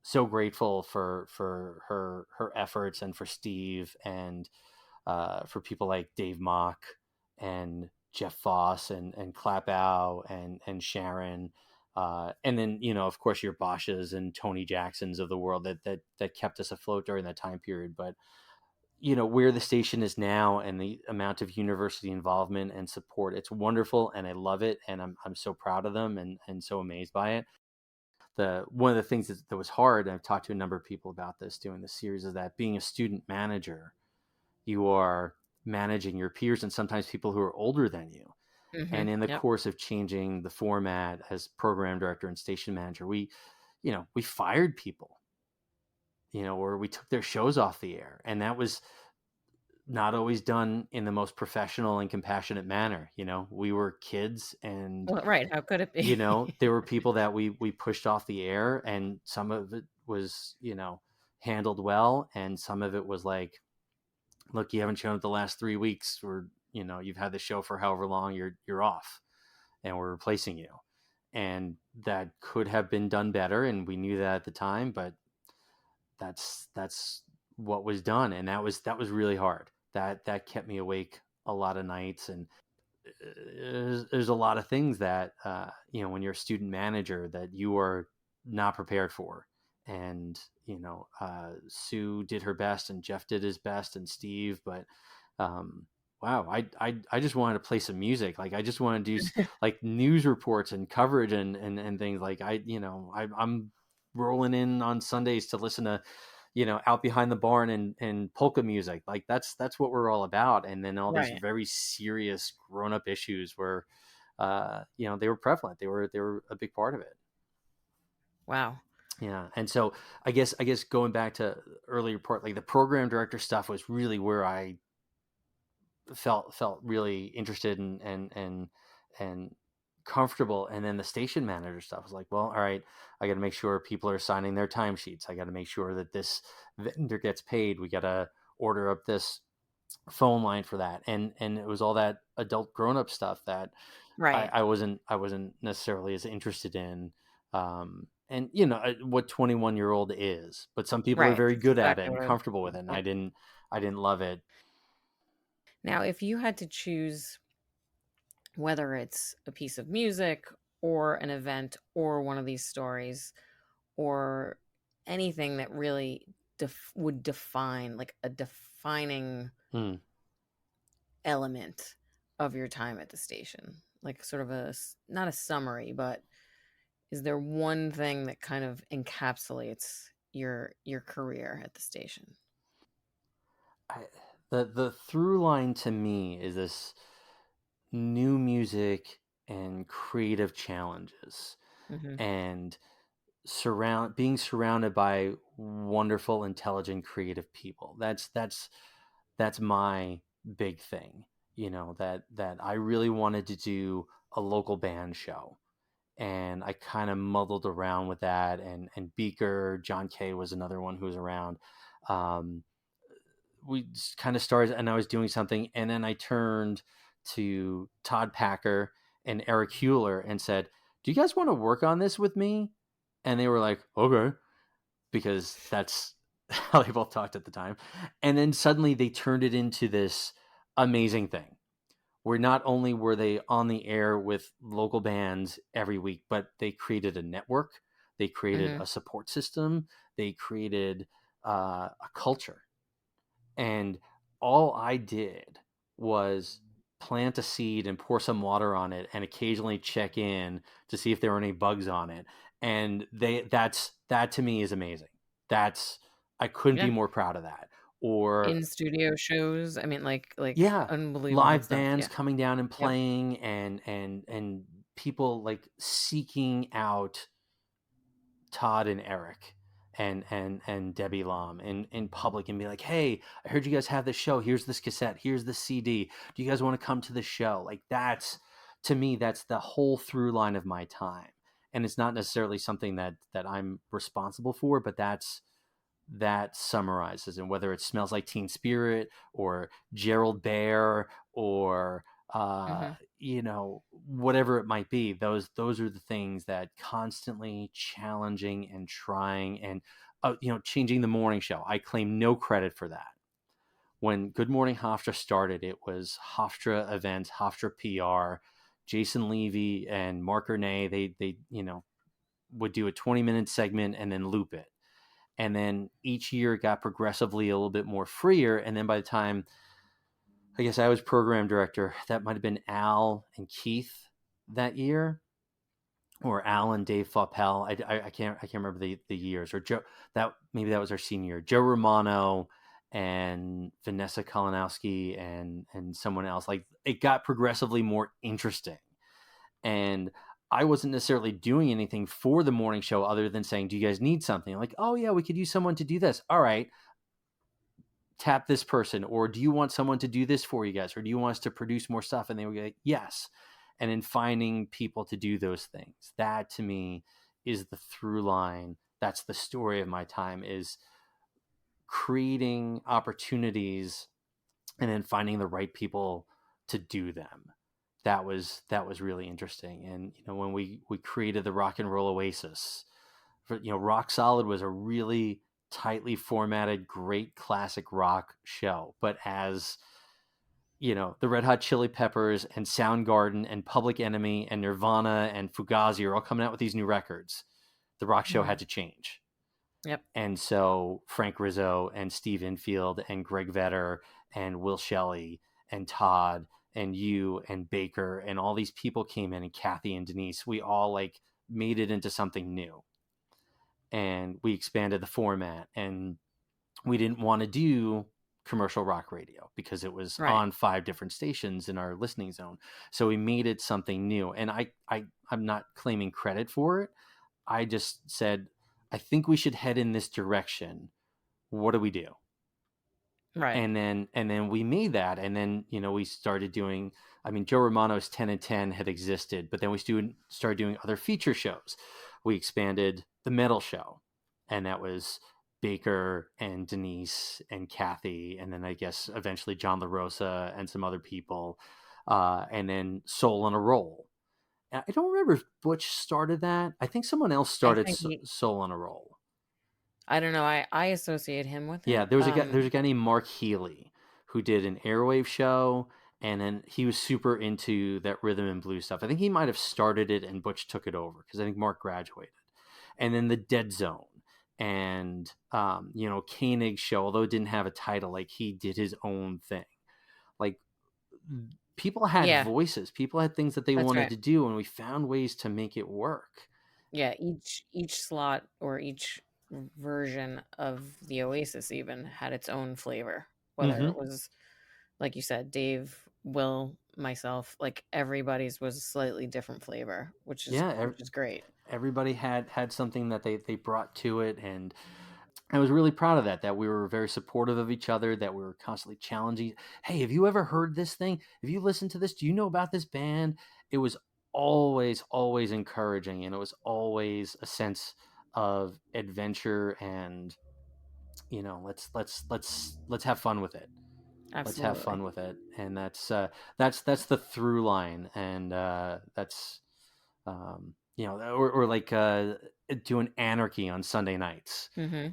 so grateful for her efforts, and for Steve, and for people like Dave Mock and Jeff Foss and Clapow and Sharon. And then, of course, your Bosches and Tony Jacksons of the world that kept us afloat during that time period. But, where the station is now and the amount of university involvement and support, it's wonderful, and I love it. And I'm so proud of them, and so amazed by it. One of the things that was hard, and I've talked to a number of people about this doing this series, is that being a student manager, you are managing your peers and sometimes people who are older than you. And in the Yep. course of changing the format as program director and station manager, we fired people, or we took their shows off the air. And that was not always done in the most professional and compassionate manner. We were kids, and Well, right. How could it be? there were people that we pushed off the air, and some of it was, handled well. And some of it was like, look, you haven't shown up the last 3 weeks, or you've had the show for however long, you're off, and we're replacing you. And that could have been done better, and we knew that at the time, but that's what was done, and that was really hard. That kept me awake a lot of nights. And there's a lot of things that when you're a student manager, that you are not prepared for. And Sue did her best, and Jeff did his best, and Steve. But wow, I just wanted to play some music. Like, I just wanted to do like news reports and coverage, and things. Like, I'm rolling in on Sundays to listen to Out Behind the Barn and polka music. Like, that's what we're all about. And then all these Right. very serious grown up issues were, they were prevalent. They were a big part of it. Wow. Yeah. And so I guess going back to earlier part, like the program director stuff was really where I felt really interested and comfortable. And then the station manager stuff was like, well, all right, I got to make sure people are signing their timesheets. I got to make sure that this vendor gets paid. We got to order up this phone line for that. And it was all that adult grown up stuff that Right. I wasn't necessarily as interested in. And what 21-year-old is, but some people are Right. very That's good at it exactly and what I was comfortable with thinking. it. And I Yep. didn't love it. Now, if you had to choose whether it's a piece of music or an event or one of these stories or anything that really would define, like a defining Hmm. element of your time at the station, like sort of not a summary, but is there one thing that kind of encapsulates your career at the station? I, the through line to me is this new music and creative challenges. Hmm. And being surrounded by wonderful, intelligent, creative people. That's my big thing. That I really wanted to do a local band show, and I kind of muddled around with that. And Beaker, John Kay was another one who was around. Um, we kind of started, and I was doing something, and then I turned to Todd Packer and Eric Hewler and said, "Do you guys want to work on this with me?" And they were like, "Okay," because that's how they both talked at the time. And then suddenly they turned it into this amazing thing where not only were they on the air with local bands every week, but they created a network, they created Mm-hmm. a support system, they created a culture. And all I did was plant a seed and pour some water on it and occasionally check in to see if there were any bugs on it. And that to me is amazing. That's I couldn't be Yeah. more proud of that. Or In studio shows. I mean, like yeah, unbelievable live stuff. bands Yeah. coming down and Yep. playing, and people like seeking out Todd and Eric and Debbie Lom in public and be like, "Hey, I heard you guys have this show. Here's this cassette. Here's the CD. Do you guys want to come to the show?" Like that's to me, that's the whole through line of my time. And it's not necessarily something that I'm responsible for, but that summarizes. And whether it Smells Like Teen Spirit or Gerald Bear or Mm-hmm. whatever it might be, those are the things that constantly challenging and trying and changing the morning show. I claim no credit for that. When Good Morning Hofstra started, it was Hofstra events, Hofstra PR. Jason Levy and Mark Renee, they would do a 20-minute segment and then loop it. And then each year it got progressively a little bit more freer. And then by the time I guess I was program director, that might have been Al and Keith that year, or Al and Dave Faupel. I can't remember the years. Or Joe, that maybe that was our senior year. Joe Romano and Vanessa Kalinowski and someone else. Like it got progressively more interesting. And I wasn't necessarily doing anything for the morning show other than saying, "Do you guys need something?" Like, "Oh yeah, we could use someone to do this." All right, tap this person. Or do you want someone to do this for you guys? Or do you want us to produce more stuff? And they would go, yes. And in finding people to do those things, that to me is the through line. That's the story of my time, is creating opportunities and then finding the right people to do them. That was really interesting. And when we created the Rock and Roll Oasis, Rock Solid was a really tightly formatted, great classic rock show. But as the Red Hot Chili Peppers and Soundgarden and Public Enemy and Nirvana and Fugazi are all coming out with these new records, the rock show Mm-hmm. had to change. Yep. And so Frank Rizzo and Steve Infield and Greg Vedder and Will Shelley and Todd and you and Baker and all these people came in, and Kathy and Denise, we all like made it into something new. And we expanded the format, and we didn't want to do commercial rock radio because it was Right. on 5 different stations in our listening zone. So we made it something new. And I'm not claiming credit for it. I just said, I think we should head in this direction. What do we do? Right. And then we made that. And then we started doing, I mean, Joe Romano's 10 and 10 had existed, but then we started doing other feature shows. We expanded the metal show, and that was Baker and Denise and Kathy, and then I guess eventually John LaRosa and some other people, and then Soul on a Roll. I don't remember if Butch started that. I think someone else I started think he. Soul on a Roll. I don't know. I associate him with Yeah, it. there's a guy named Mark Healy who did an Airwave show, and then he was super into that rhythm and blues stuff. I think he might have started it and Butch took it over because I think Mark graduated. And then the Dead Zone and Koenig's show, although it didn't have a title, like he did his own thing. Like people had Yeah, voices, people had things that they that's wanted right. to do, and we found ways to make it work. Yeah, each slot or each version of the Oasis even had its own flavor. Whether Mm-hmm. it was, like you said, Dave, Will, myself, like everybody's was a slightly different flavor, which is Yeah, which is great. Everybody had something that they brought to it, and I was really proud of that we were very supportive of each other, that we were constantly challenging. Hey, have you ever heard this thing? Have you listened to this? Do you know about this band? It was always encouraging, and it was always a sense of adventure, and let's have fun with it. Let's have Absolutely. fun with it, and that's the through line, and that's or like doing Anarchy on Sunday nights, Hmm.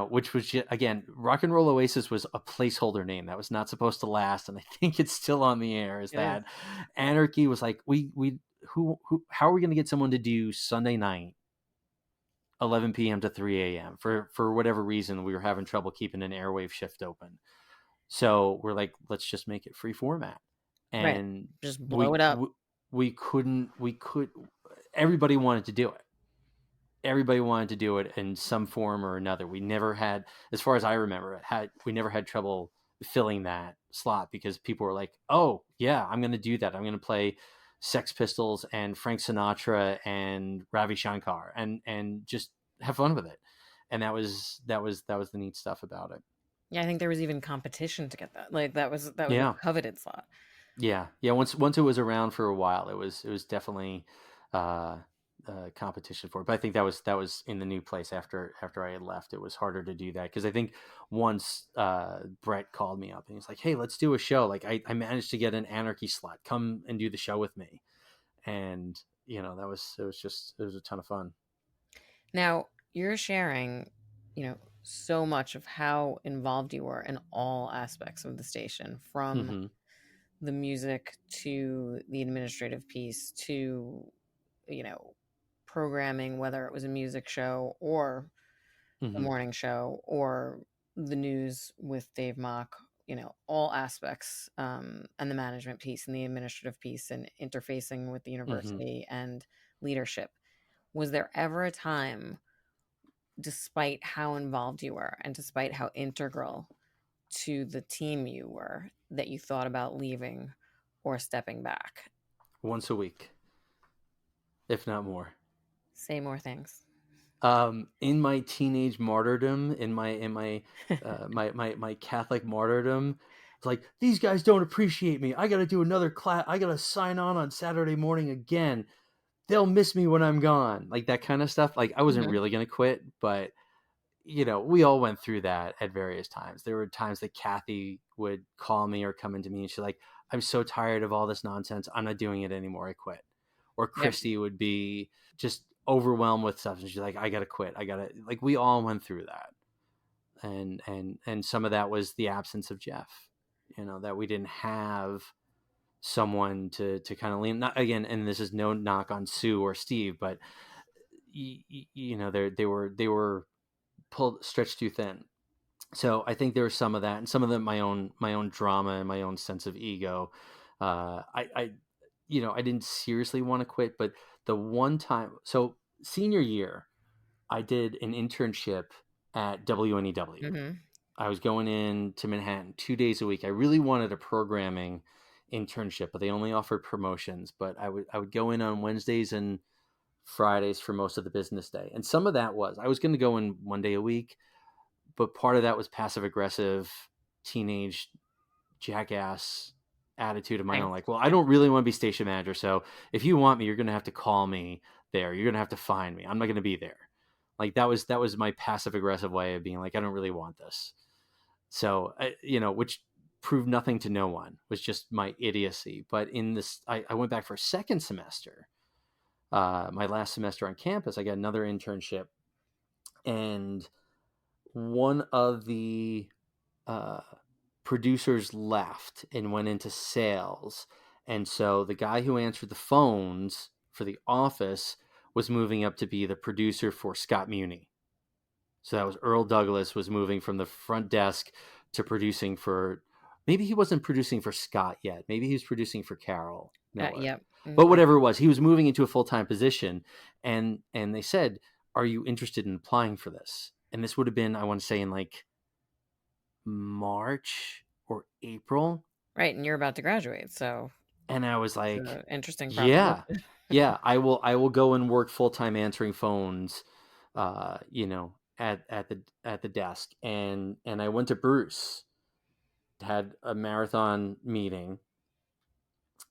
which was again, Rock and Roll Oasis was a placeholder name that was not supposed to last, and I think it's still on the air. Is It is. that Anarchy was like, we who how are we going to get someone to do Sunday night 11 p.m. to 3 a.m. For whatever reason we were having trouble keeping an airwave shift open, so we're like, let's just make it free format, Right. and Just blow we it up. we, we could everybody wanted to do it. Everybody wanted to do it in some form or another. We never had, as far as I remember, we never had trouble filling that slot, because people were like, "Oh yeah, I'm going to do that. I'm going to play Sex Pistols and Frank Sinatra and Ravi Shankar, and just have fun with it." And that was the neat stuff about it. Yeah, I think there was even competition to get that. Like that was a Yeah, coveted slot. yeah. Once it was around for a while, it was definitely uh, competition for it. But I think that was in the new place after I had left. It was harder to do that, because I think once Brett called me up and he's like, "Hey, let's do a show." Like I managed to get an Anarchy slot. Come and do the show with me, and it was a ton of fun. Now, you're sharing, so much of how involved you were in all aspects of the station, from Mm-hmm. the music to the administrative piece to, you know, programming, whether it was a music show or the Mm-hmm. morning show or the news with Dave Mock, all aspects, and the management piece and the administrative piece and interfacing with the Mm-hmm. university and leadership. Was there ever a time, despite how involved you were and despite how integral to the team you were, that you thought about leaving or stepping back? Once a week, if not more. Say more things. In my teenage martyrdom, in my Catholic martyrdom, it's like, these guys don't appreciate me. I got to do another class. I got to sign on Saturday morning again. They'll miss me when I'm gone. Like that kind of stuff. Like, I wasn't Hmm. really gonna quit, but we all went through that at various times. There were times that Kathy would call me or come into me and she's like, "I'm so tired of all this nonsense. I'm not doing it anymore. I quit." Or Yep. Christy would be just overwhelmed with stuff and she's like, "I gotta quit. I gotta," like, we all went through that. And some of that was the absence of Jeff. That we didn't have someone to kind of lean, not again, and this is no knock on Sue or Steve, but they were pulled stretched too thin. So I think there was some of that, and some of the my own drama and my own sense of ego. I didn't seriously want to quit, but the one time, so senior year, I did an internship at WNEW. Hmm. I was going in to Manhattan 2 days a week. I really wanted a programming internship, but they only offered promotions. But I would go in on Wednesdays and Fridays for most of the business day, and some of that was, I was going to go in one day a week, but part of that was passive aggressive teenage jackass attitude of my own, Thanks. like, well, I don't really want to be station manager, so if you want me, you're going to have to call me there, you're going to have to find me, I'm not going to be there. Like, that was my passive aggressive way of being like, I don't really want this. So which proved nothing to no one, was just my idiocy. But in this, I went back for a second semester, my last semester on campus. I got another internship, and one of the uh, producers left and went into sales. And so the guy who answered the phones for the office was moving up to be the producer for Scott Muni. So that was Earl Douglas, was moving from the front desk to producing for, maybe he wasn't producing for Scott yet. Maybe he was producing for Carol Miller. Yep. But Like, whatever it was, he was moving into a full-time position, and they said, "Are you interested in applying for this?" And this would have been, I want to say, in like March or April. right, and you're about to graduate, so And I was it's like, an interesting yeah, proposition. Yeah, I will go and work full time answering phones, at the desk, and I went to Bruce, had a marathon meeting,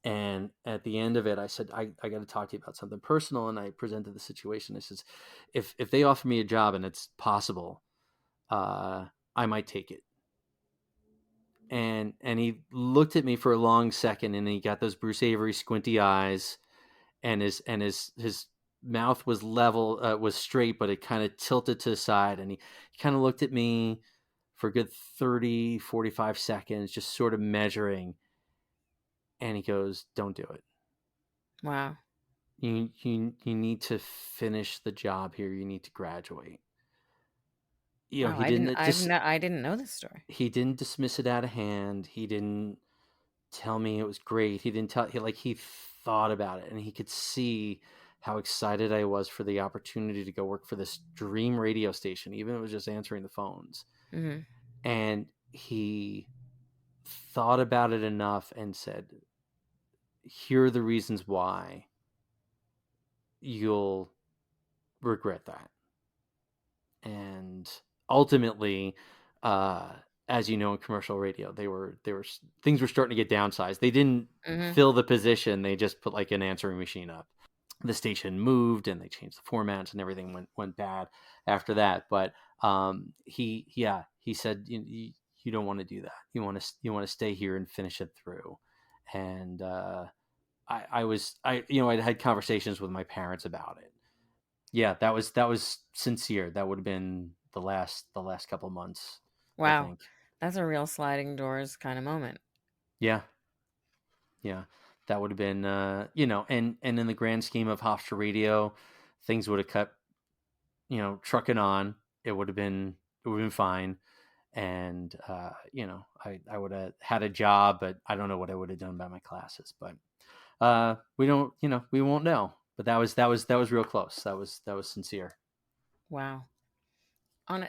and at the end of it, I said, I got to talk to you about something personal, and I presented the situation. I says, if they offer me a job and it's possible, uh, I might take it. And he looked at me for a long second, and he got those Bruce Avery squinty eyes, and his mouth was level, was straight, but it kind of tilted to the side, and he kind of looked at me for a good 30-45 seconds, just sort of measuring, and he goes, don't do it. Wow. You need to finish the job here. You need to graduate. You know, Wow, I didn't know this story. he didn't dismiss it out of hand. He didn't tell me it was great. He didn't tell, he thought about it, and he could see how excited I was for the opportunity to go work for this dream radio station, even if it was just answering the phones. Mhm. And he thought about it enough and said, here are the reasons why you'll regret that. And ultimately, uh, as you know, in commercial radio, they were things were starting to get downsized. They didn't Mhm. fill the position; they just put like an answering machine up. The station moved, and they changed the formats, and everything went bad after that. But he said, you don't want to do that. You want to stay here and finish it through. And I had conversations with my parents about it. Yeah, that was sincere. That would have been the last couple months, I Wow. think. That's a real sliding doors kind of moment. Yeah, yeah, that would have been, and in the grand scheme of Hofstra Radio, things would have kept, trucking on. It would have been fine, and I would have had a job, but I don't know what I would have done by my classes. But we won't know. But that was real close. That was sincere. Wow.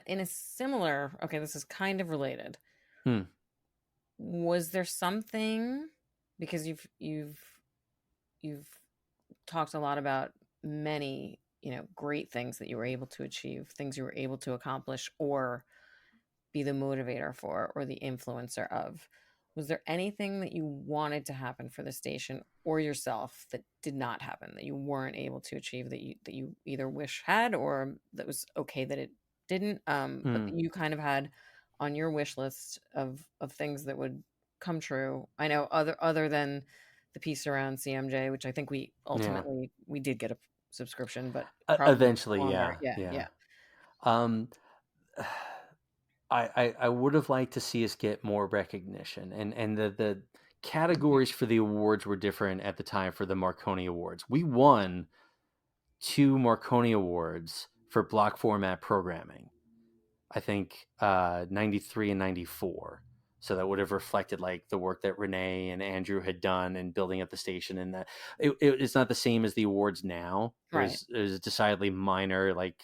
In a similar, okay, this is kind of related. Hmm. Was there something, because you've talked a lot about many, great things that you were able to achieve, things you were able to accomplish or be the motivator for or the influencer of. Was there anything that you wanted to happen for the station or yourself that did not happen, that you weren't able to achieve, that you either wish had, or that was okay that it didn't, but Hmm. that you kind of had on your wish list of things that would come true? I know, other than the piece around CMJ, which I think Yeah. we did get a subscription, but probably Eventually, longer. yeah, Yeah, yeah. yeah. Um, I would have liked to see us get more recognition, and the categories for the awards were different at the time for the Marconi Awards. We won 2 Marconi Awards for block format programming. I think 93 and 94. So that would have reflected like the work that Renee and Andrew had done in building up the station, and that it's not the same as the awards now. It Right, was it was decidedly minor, like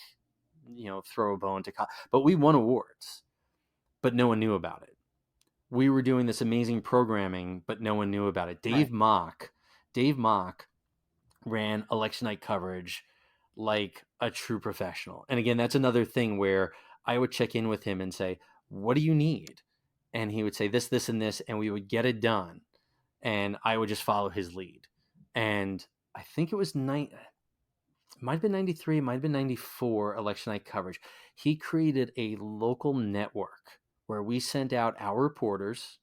throw a bone to, but we won awards, but no one knew about it. We were doing this amazing programming, but no one knew about it. right. Dave Mock ran election night coverage like a true professional. And again, that's another thing where I would check in with him and say, "What do you need?" And he would say this, this, and this, and we would get it done. And I would just follow his lead. And I think it was might have been 93, it might have been 94 election night coverage. He created a local network where we sent out our reporters,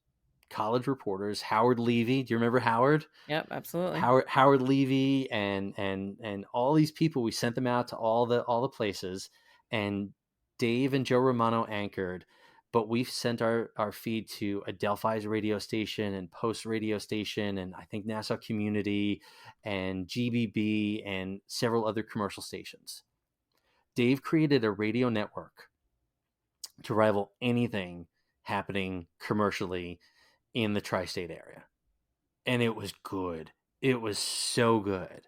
college reporters, Howard Levy. Do you remember Howard? Yep, absolutely. Howard Levy and all these people. We sent them out to all the places, and Dave and Joe Romano anchored. But we've sent our feed to Adelphi's radio station and Post radio station, and I think Nassau Community and GBB and several other commercial stations. Dave created a radio network to rival anything happening commercially in the tri-state area, and it was good. It was so good,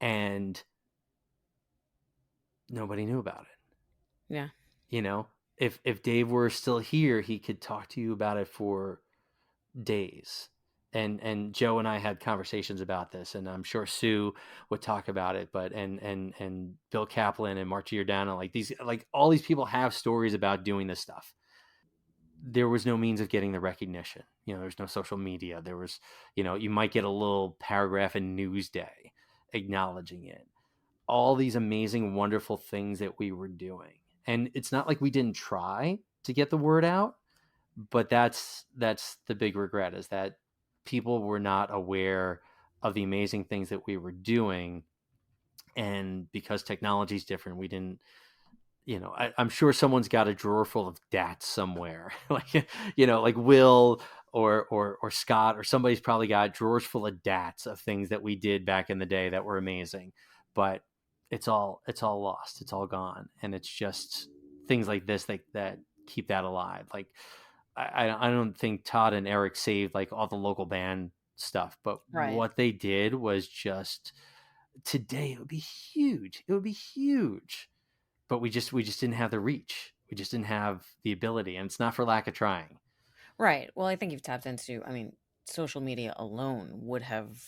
and nobody knew about it. Yeah. You know, if Dave were still here, he could talk to you about it for days. and Joe and I had conversations about this, and I'm sure Sue would talk about it. But and Bill Kaplan and Mark Giordano, like these, like all these people have stories about doing this stuff. There was no means of getting the recognition. There's no social media. There was, you might get a little paragraph in Newsday acknowledging it. All these amazing, wonderful things that we were doing, and it's not like we didn't try to get the word out. But that's the big regret, is that people were not aware of the amazing things that we were doing, and because technology is different, we didn't. I'm sure someone's got a drawer full of DATs somewhere, like Will or Scott, or somebody's probably got drawers full of DATs of things that we did back in the day that were amazing, but it's all lost, it's all gone, and it's just things like this that keep that alive. Like I don't think Todd and Eric saved like all the local band stuff, but Right. what they did was just, today it would be huge. It would be huge, but we just didn't have the reach. We just didn't have the ability, and it's not for lack of trying. Right. Well, I think you've tapped into, social media alone would have,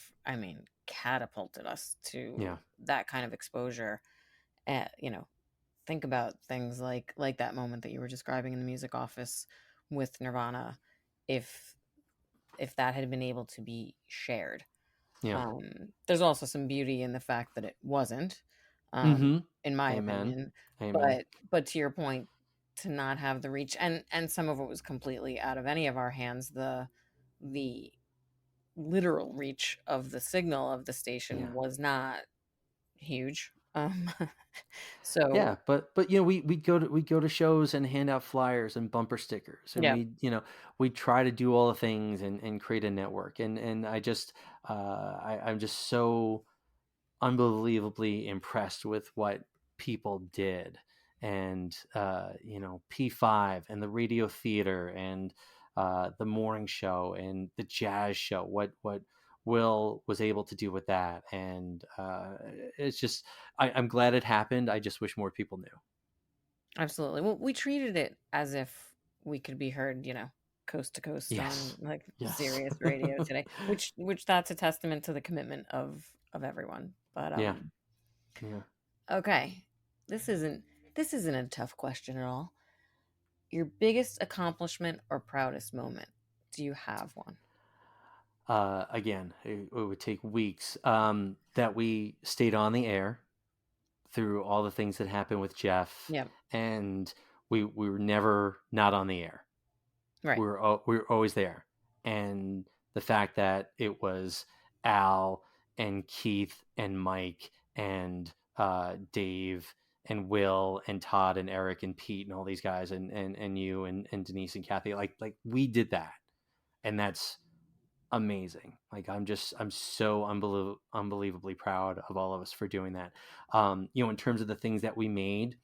catapulted us to Yeah. that kind of exposure. Think about things like that moment that you were describing in the music office with Nirvana. If that had been able to be shared, Yeah. there's also some beauty in the fact that it wasn't, um, Mm-hmm. in my Amen. opinion. Amen. But to your point, to not have the reach, and some of it was completely out of any of our hands. The literal reach of the signal of the Yeah. station was not huge. Yeah, So but we go to shows and hand out flyers and bumper stickers, and yeah, we try to do all the things and create a network, and I'm just so unbelievably impressed with what people did. And P5 and the radio theater, and the morning show and the jazz show, what Will was able to do with that. And it's just, I'm glad it happened. I just wish more people knew. absolutely. Well, we treated it as if we could be heard, coast to coast on Yes. like Yes. Sirius radio today, which that's a testament to the commitment of everyone. But Yeah. Yeah. okay. This isn't this isn't a tough question at all. Your biggest accomplishment or proudest moment? Do you have one? Again, it would take weeks, that we stayed on the air through all the things that happened with Jeff, Yeah, and we were never not on the air. right. We were always there, and the fact that it was Al and Keith and Mike and Dave and Will and Todd and Eric and Pete and all these guys, and you and Denise and Kathy, like we did that, and that's amazing. Like I'm so unbelievably proud of all of us for doing that. In terms of the things that we made,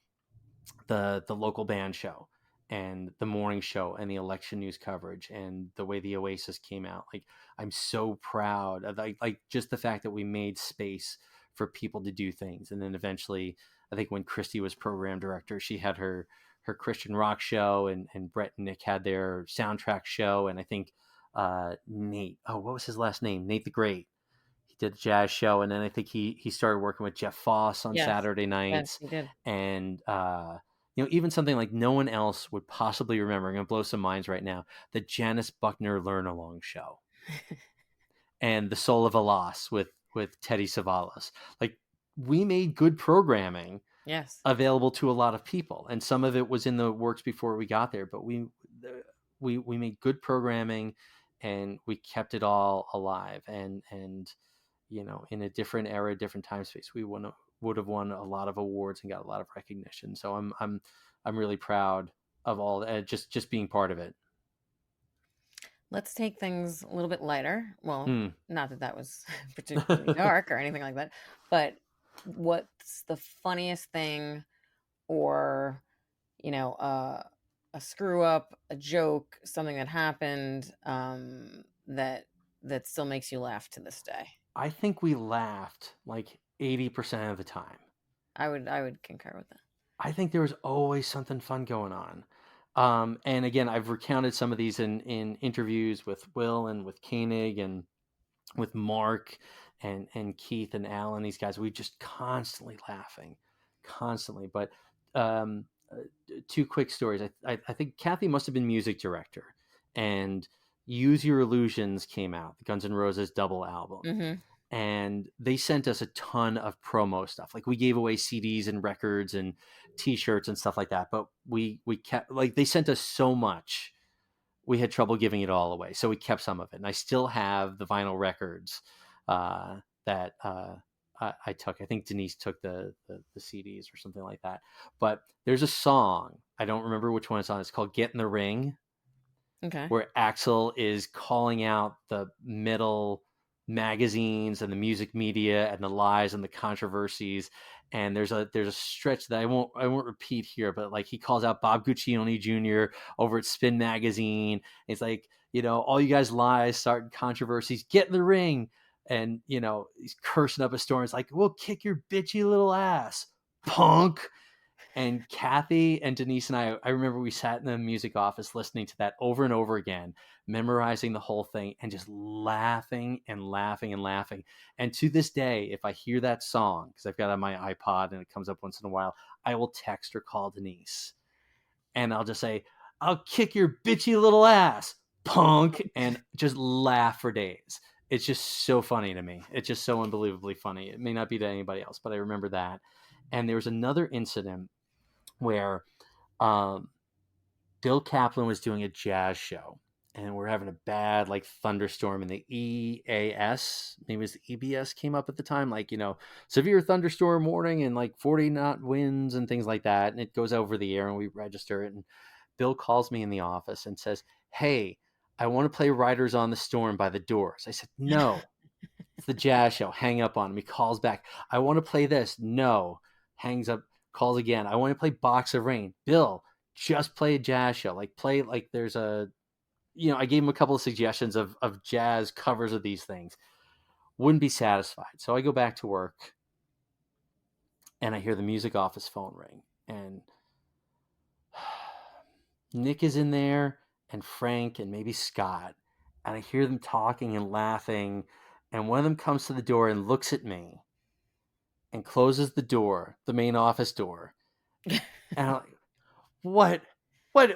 the local band show and the morning show and the election news coverage and the way the Oasis came out, like I'm so proud of, like just the fact that we made space for people to do things. And then eventually, I think when Christy was program director, she had her Christian rock show, and Brett and Nick had their soundtrack show, and I think Nate, oh, what was his last name, Nate the Great, he did a jazz show, and then I think he started working with Jeff Foss on Yes. Saturday Yes, nights. you did. And even something like no one else would possibly remember, I'm gonna blow some minds right now, the Janice Buckner Learn Along show and the Soul of Alas with Teddy Savalas. Like, we made good programming Yes. available to a lot of people, and some of it was in the works before we got there, but we made good programming, and we kept it all alive. And in a different era, different time space, we would have won a lot of awards and got a lot of recognition. So I'm really proud of all that, just being part of it. Let's take things a little bit lighter. Well, Hmm. not that that was particularly dark or anything like that, but what's the funniest thing, or, you know, uh, a screw up, a joke, something that happened, that still makes you laugh to this day? I think we laughed like 80% of the time. I would concur with that. I think there was always something fun going on. And again, I've recounted some of these in interviews with Will and with Koenig and with Mark and Keith and Alan. These guys, we just constantly laughing, constantly. But um, two quick stories. I think Kathy must have been music director, and Use Your Illusions came out, the Guns N' Roses double album. Mm-hmm. And they sent us a ton of promo stuff. Like we gave away CDs and records and T-shirts and stuff like that. But we kept, like, they sent us so much, we had trouble giving it all away. So we kept some of it, and I still have the vinyl records that I took. I think Denise took the CDs or something like that. But there's a song, I don't remember which one it's on. It's called "Get in the Ring," Okay. where Axl is calling out the metal magazines and the music media and the lies and the controversies. And there's a stretch that I won't repeat here, but like he calls out Bob Guccione Jr. over at Spin Magazine. It's like, all you guys lies, starting controversies, get in the ring. And he's cursing up a storm. It's like, we'll kick your bitchy little ass, punk. And Kathy and Denise and I remember we sat in the music office listening to that over and over again, memorizing the whole thing and just laughing and laughing and laughing. And to this day, if I hear that song, because I've got it on my iPod and it comes up once in a while, I will text or call Denise and I'll just say, I'll kick your bitchy little ass, punk, and just laugh for days. It's just so funny to me. It's just so unbelievably funny. It may not be to anybody else, but I remember that. And there was another incident where Bill Kaplan was doing a jazz show, and we're having a bad thunderstorm, and the EAS, maybe it was the EBS, came up at the time, severe thunderstorm warning and 40 knot winds and things like that, and it goes over the air and we register it. And Bill calls me in the office and says, "Hey, I want to play Riders on the Storm by the Doors." I said, "No, it's the jazz show." Hang up on him. He calls back, "I want to play this." "No." Hangs up, calls again, "I want to play Box of Rain." "Bill, just play a jazz show. Play there's a, I gave him a couple of suggestions of jazz covers of these things. Wouldn't be satisfied. So I go back to work and I hear the music office phone ring, and Nick is in there and Frank and maybe Scott. And I hear them talking and laughing. And one of them comes to the door and looks at me and closes the door, the main office door. And I'm like,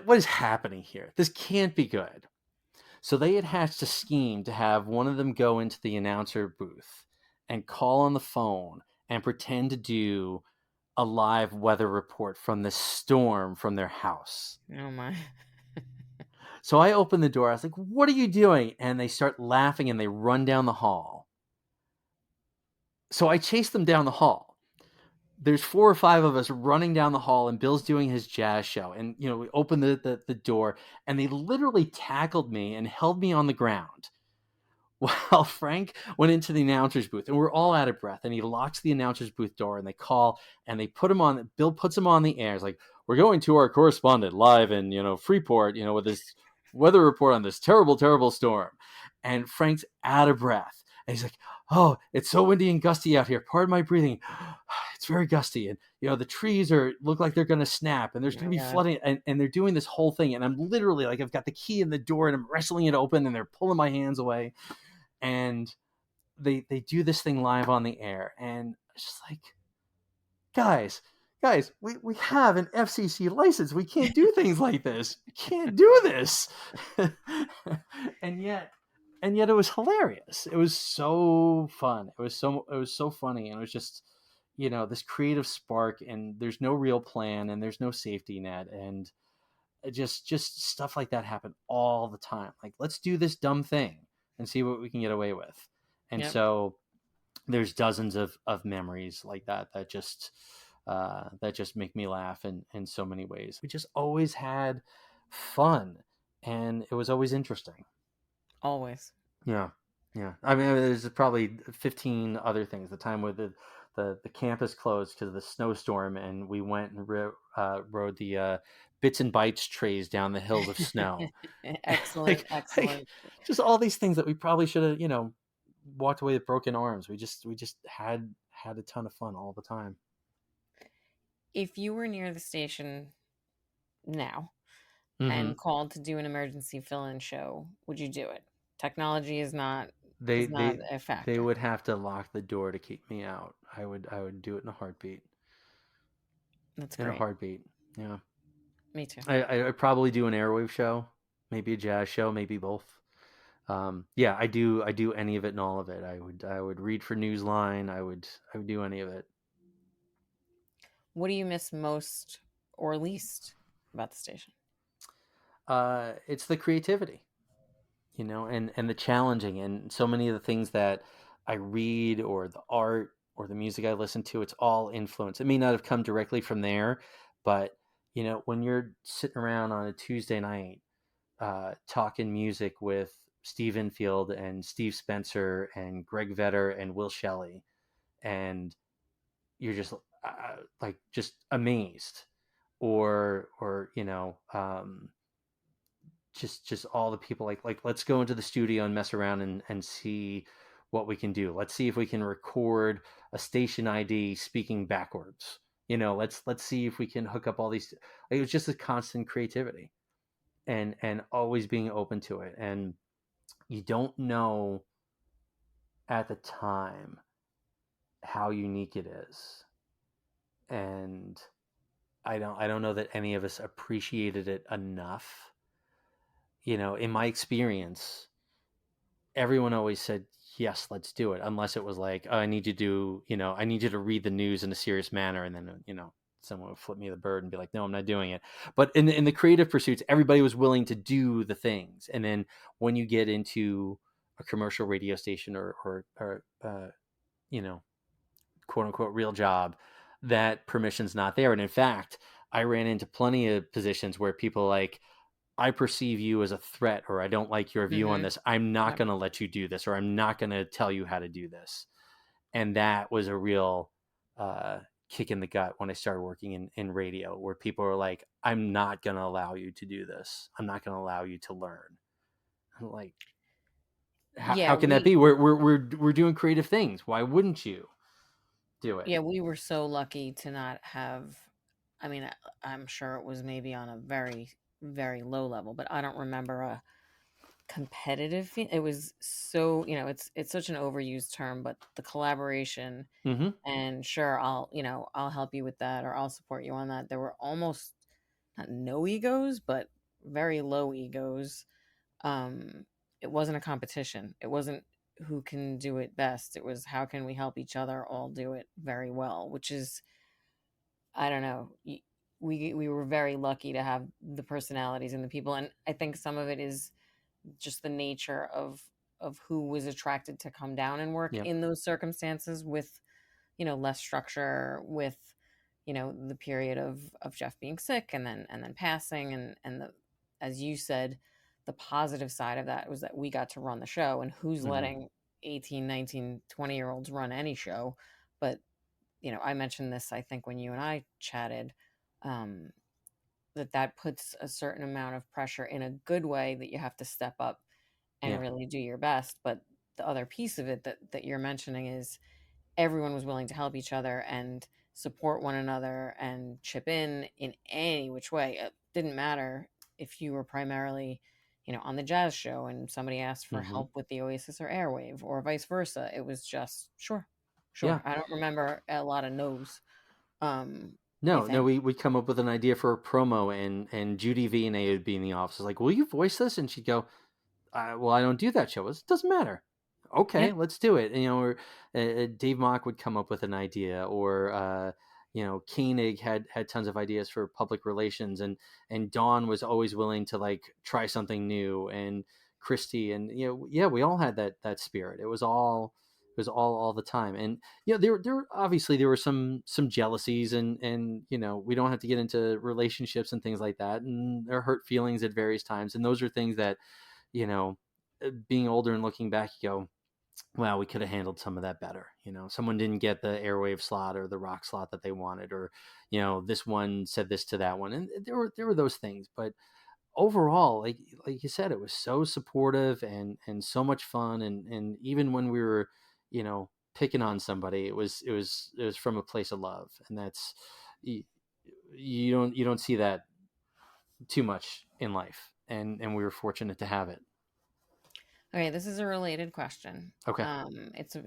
what is happening here? This can't be good. So they had hatched a scheme to have one of them go into the announcer booth and call on the phone and pretend to do a live weather report from the storm from their house. Oh my. So I opened the door. I was like, "What are you doing?" And they start laughing and they run down the hall. So I chase them down the hall. There's 4 or 5 of us running down the hall, and Bill's doing his jazz show. And, we opened the door, and they literally tackled me and held me on the ground while Frank went into the announcer's booth. And we're all out of breath. And he locks the announcer's booth door, and they call, and they put him on. Bill puts him on the air. It's like, "We're going to our correspondent live in, Freeport, with this weather report on this terrible, terrible storm." And Frank's out of breath. And he's like, "Oh, it's so windy and gusty out here. Pardon my breathing. It's very gusty. And, the trees look like they're going to snap, and there's going to be flooding." And they're doing this whole thing. And I'm literally I've got the key in the door and I'm wrestling it open, and they're pulling my hands away. And they do this thing live on the air. And it's just like, guys, we have an FCC license. We can't do things like this. We can't do this. and yet it was hilarious. It was so fun. It was so funny. And it was just, this creative spark, and there's no real plan and there's no safety net. And just stuff like that happened all the time. Like, let's do this dumb thing and see what we can get away with. And so there's dozens of memories like that just make me laugh in so many ways. We just always had fun, and it was always interesting. Always. Yeah. I mean, there's probably 15 other things. The time where the campus closed because of the snowstorm, and we went and rode the Bits and Bytes trays down the hills of snow. Excellent. Excellent. Just all these things that we probably should have, walked away with broken arms. We just had a ton of fun all the time. If you were near the station now, Hmm. and called to do an emergency fill-in show, would you do it? Technology They is not they a they factor. would have to lock the door to keep me out. I would do it in a heartbeat. That's In a great. heartbeat. Yeah. Me too. I'd probably do an airwave show, maybe a jazz show, maybe both. Yeah, I do any of it and all of it. I would read for Newsline. I would do any of it. What do you miss most or least about the station? It's the creativity, and the challenging, and so many of the things that I read, or the art, or the music I listen to, it's all influence. It may not have come directly from there, but when you're sitting around on a Tuesday night, talking music with Steve Infield and Steve Spencer and Greg Vetter and Will Shelley, and you're just like just amazed, or just all the people, like let's go into the studio and mess around and see what we can do. Let's see if we can record a station ID speaking backwards. Let's see if we can hook up all these. It was just a constant creativity, and always being open to it. And you don't know at the time how unique it is. And I don't know that any of us appreciated it enough. In my experience, everyone always said, yes, let's do it, unless it was like, oh, I need you to read the news in a serious manner. And then, someone would flip me the bird and be like, no, I'm not doing it. But in the creative pursuits, everybody was willing to do the things. And then when you get into a commercial radio station, or you know, quote unquote real job, that permission's not there. And in fact, I ran into plenty of positions where people like, I perceive you as a threat, or I don't like your view on Mm-hmm. this. I'm not Yep. going to let you do this, or I'm not going to tell you how to do this. And that was a real uh, kick in the gut when I started working in radio, where people are like, I'm not going to allow you to do this. I'm not going to allow you to learn. I'm like, Yeah, how can that be? We're doing creative things. Why wouldn't you do it? we were so lucky to not have. I mean, I'm sure it was maybe on a very, very low level, but I don't remember a competitive it was so, it's such an overused term, but the collaboration Mm-hmm. and sure, I'll help you with that, or I'll support you on that. There were almost not no egos, but very low egos. um it wasn't a competition. It wasn't who can do it best. It was how can we help each other all do it very well, which is, I don't know, we were very lucky to have the personalities and the people, and I think some of it is just the nature of who was attracted to come down and work Yeah. in those circumstances with, less structure, with, the period of Jeff being sick and then passing, and the, as you said, the positive side of that was that we got to run the show, and who's Mm-hmm. letting 18, 19, 20 year olds run any show. But I mentioned this, I think, when you and I chatted, um, that puts a certain amount of pressure in a good way, that you have to step up and Yeah. really do your best. But the other piece of it that you're mentioning is everyone was willing to help each other and support one another and chip in any which way. It didn't matter if you were primarily, on the jazz show and somebody asked for Mm-hmm. help with the Oasis or Airwave, or vice versa. It was just sure, Yeah. sure. I don't remember a lot of no's, No, if no, any. we'd come up with an idea for a promo, and Judy V and A would be in the office, like, will you voice this? And she'd go, well, I don't do that show. It doesn't matter. Yeah. Okay, let's do it. Or Dave Mock would come up with an idea, or Koenig had tons of ideas for public relations, and Dawn was always willing to like try something new, and Christy, and yeah, we all had that spirit. It was all the time. And there obviously there were some jealousies, and we don't have to get into relationships and things like that, and there are hurt feelings at various times, and those are things that, being older and looking back, you go, well, we could have handled some of that better. Someone didn't get the airwave slot or the rock slot that they wanted, or this one said this to that one, and there were those things. But overall, like you said, it was so supportive, and so much fun, and even when we were picking on somebody, it was from a place of love. And that's, you don't see that too much in life, and we were fortunate to have it. Okay, this is a related question. Okay.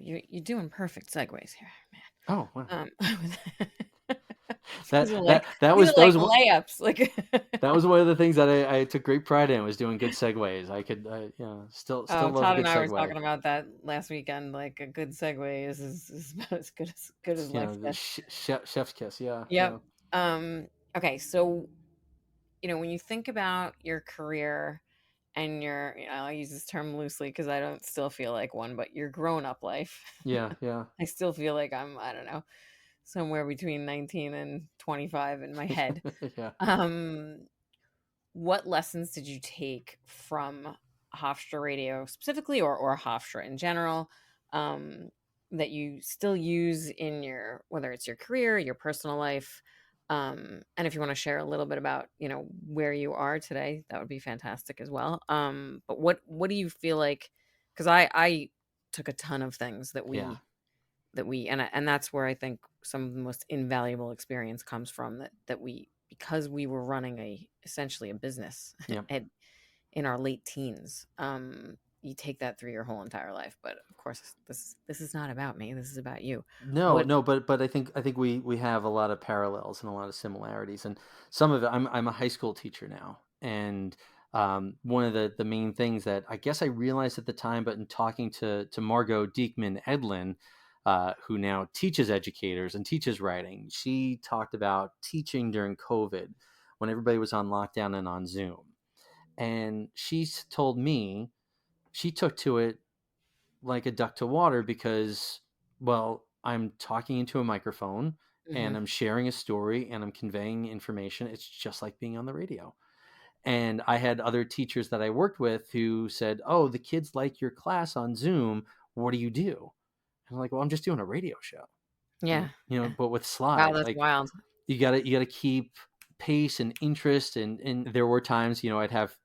You're doing perfect segues here, Oh, wow. man. that These are like that that these was are that like was one- layups. Like, that was one of the things that I took great pride in, was doing good segues. I could, still oh, love a Todd good and I were segue. talking about that last weekend. Like a good segue is about as good as life The gets. chef's kiss. Yeah, Yep. yeah, Okay, so when you think about your career and I use this term loosely because I don't still feel like one, but your grown up life. yeah, yeah, I still feel like I don't know, somewhere between 19 and 25 in my head. yeah. Um, what lessons did you take from Hofstra Radio specifically, or Hofstra in general, um, that you still use in whether it's your career, your personal life? And if you want to share a little bit about, where you are today, that would be fantastic as well. But what do you feel like? Because I took a ton of things Yeah. and that's where I think some of the most invaluable experience comes from, that we, because we were running essentially a business Yeah. in our late teens. You take that through your whole entire life, but of course this is not about me. This is about you. No, What no, but I think we have a lot of parallels and a lot of similarities, and some of it. I'm a high school teacher now, and one of the main things that I guess I realized at the time, but in talking to Margot Diekman Edlin, who now teaches educators and teaches writing, she talked about teaching during COVID when everybody was on lockdown and on Zoom, and she's told me she took to it like a duck to water because, well, I'm talking into a microphone and Mhm. I'm sharing a story and I'm conveying information. It's just like being on the radio. And I had other teachers that I worked with who said, "Oh, the kids like your class on Zoom. What do you do?" And I'm like, "Well, I'm just doing a radio show." Yeah. Yeah. But with Wow, slides, that's like wild. you gotta keep pace and interest. And there were times, I'd have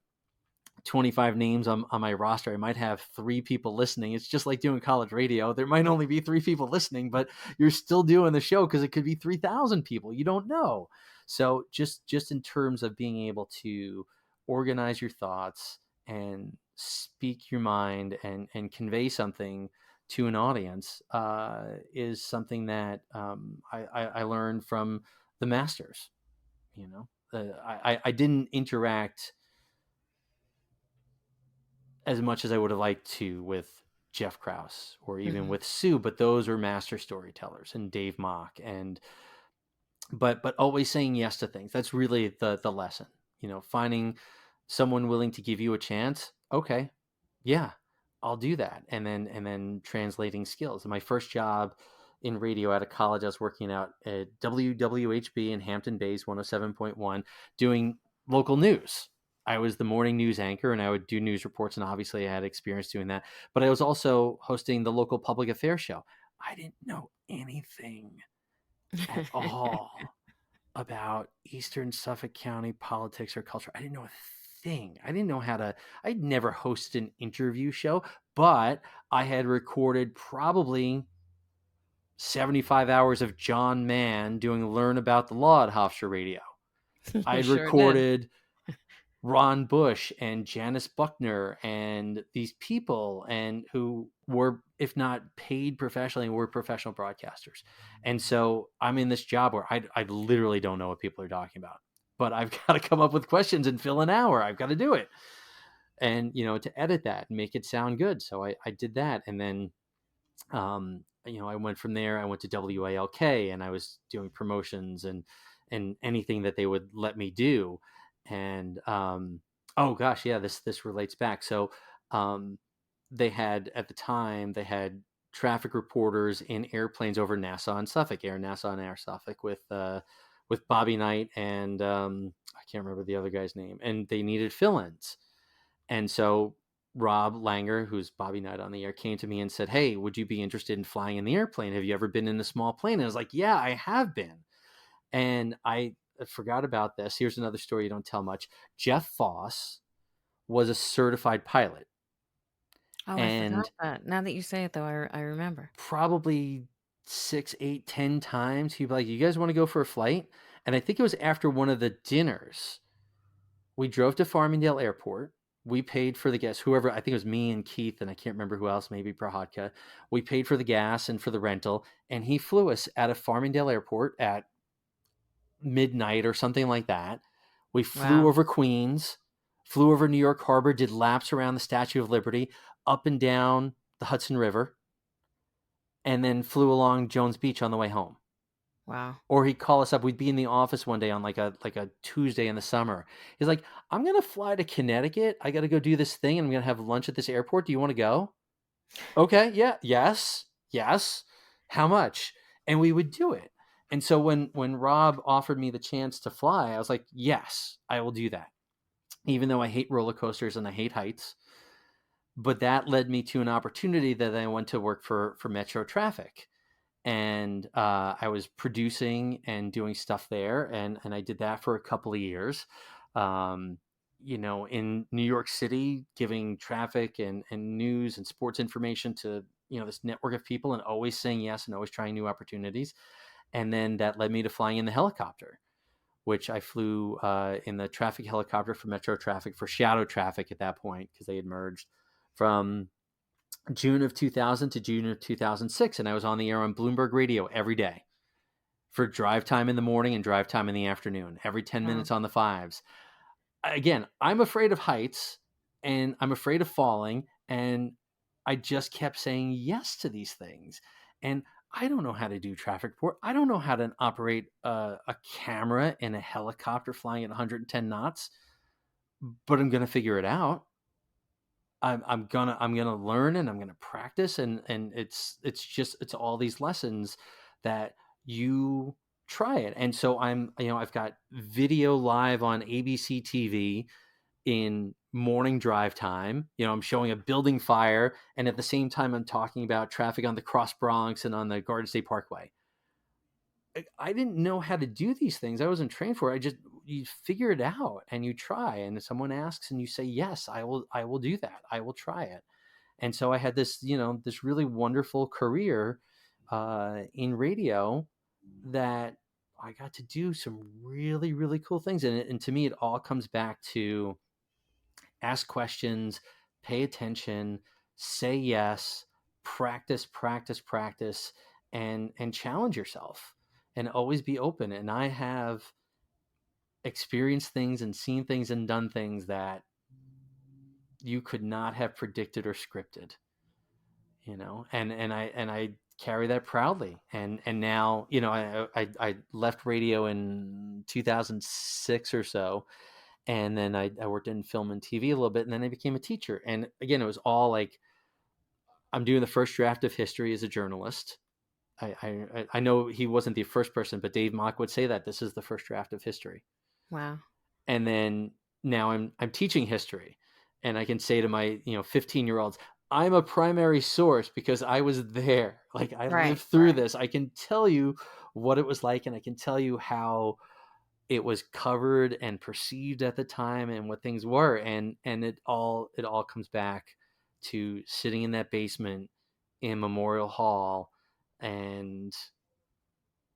25 names on my roster. I might have 3 people listening. It's just like doing college radio. There might only be 3 people listening, but you're still doing the show because it could be 3,000 people. You don't know. So just in terms of being able to organize your thoughts and speak your mind and convey something to an audience is something that I learned from the masters. I didn't interact as much as I would have liked to with Jeff Krause or even Mhm. with Sue, but those are master storytellers, and Dave Mock, and but always saying yes to things. That's really the lesson. Finding someone willing to give you a chance. Okay, yeah, I'll do that, and then translating skills. My first job in radio out of college, I was working out at WWHB in Hampton Bays 107.1, doing local news. I was the morning news anchor and I would do news reports, and obviously I had experience doing that. But I was also hosting the local public affairs show. I didn't know anything at all about Eastern Suffolk County politics or culture. I didn't know a thing. I didn't know I'd never hosted an interview show, but I had recorded probably 75 hours of John Mann doing Learn About the Law at Hofstra Radio. I You had sure did. recorded Ron Bush and Janice Buckner and these people, and who were, if not paid professionally, were professional broadcasters. And so I'm in this job where I literally don't know what people are talking about, but I've got to come up with questions and fill an hour. I've got to do it. And, to edit that and make it sound good. So I did that. And then, I went from there. I went to WALK and I was doing promotions and anything that they would let me do. And oh gosh, yeah, this relates back. So um, they had, at the time, they had traffic reporters in airplanes over Nassau and Suffolk, Air Nassau and Air Suffolk, with Bobby Knight and I can't remember the other guy's name, and they needed fill-ins. And so Rob Langer, who's Bobby Knight on the air, came to me and said, "Hey, would you be interested in flying in the airplane? Have you ever been in a small plane?" And I was like, "Yeah, I have been." And I forgot about this. Here's another story you don't tell much. Jeff Foss was a certified pilot. Oh, I forgot And that. Now that you say it, though, I remember. probably 6, 8, 10 times, he'd be like, "You guys want to go for a flight?" And I think it was after one of the dinners We drove to Farmingdale Airport. We paid for the gas. Whoever, I think it was me and Keith, and I can't remember who else, maybe Prahodka. We paid for the gas and for the rental, and he flew us out of Farmingdale Airport at midnight or something like that. We flew Wow. over Queens, flew over New York Harbor, did laps around the Statue of Liberty, up and down the Hudson River, and then flew along Jones Beach on the way home. Wow. Or he'd call us up. We'd be in the office one day on like a Tuesday in the summer. He's like, "I'm gonna fly to Connecticut. I got to go do this thing, and I'm gonna have lunch at this airport. Do you want to go?" Okay, yeah, yes. How much? And we would do it. And so when Rob offered me the chance to fly, I was like, yes, I will do that. Even though I hate roller coasters and I hate heights. But that led me to an opportunity that I went to work for Metro Traffic. And I was producing and doing stuff there. And I did that for a couple of years. In New York City, giving traffic and news and sports information to, this network of people, and always saying yes and always trying new opportunities. And then that led me to flying in the helicopter, which I flew in the traffic helicopter for Metro Traffic, for Shadow Traffic at that point, because they had merged, from June of 2000 to June of 2006. And I was on the air on Bloomberg Radio every day for drive time in the morning and drive time in the afternoon, every 10 Wow. minutes on the fives. Again, I'm afraid of heights and I'm afraid of falling. And I just kept saying yes to these things. And I don't know how to do traffic report. I don't know how to operate a camera in a helicopter flying at 110 knots, but I'm going to figure it out. I'm gonna learn, and I'm gonna practice, and it's all these lessons that you try it. And so I've got video live on ABC TV in morning drive time. I'm showing a building fire, and at the same time I'm talking about traffic on the Cross Bronx and on the Garden State Parkway. I didn't know how to do these things. I wasn't trained for it. You figure it out and you try, and if someone asks and you say, yes, I will do that. I will try it. And so I had this, this really wonderful career in radio that I got to do some really, really cool things. And to me, it all comes back to ask questions, pay attention, say yes, practice, and challenge yourself, and always be open. And I have experienced things and seen things and done things that you could not have predicted or scripted, and I carry that proudly. And now, I left radio in 2006 or so, and then I worked in film and TV a little bit, and then I became a teacher. And again, it was all like, I'm doing the first draft of history as a journalist. I know he wasn't the first person, but Dave Mock would say that this is the first draft of history. Wow. And then now I'm teaching history, and I can say to my 15-year-olds, I'm a primary source because I was there. Like, I Right. lived through Right. this. I can tell you what it was like, and I can tell you how it was covered and perceived at the time, and what things were. And it all comes back to sitting in that basement in Memorial Hall and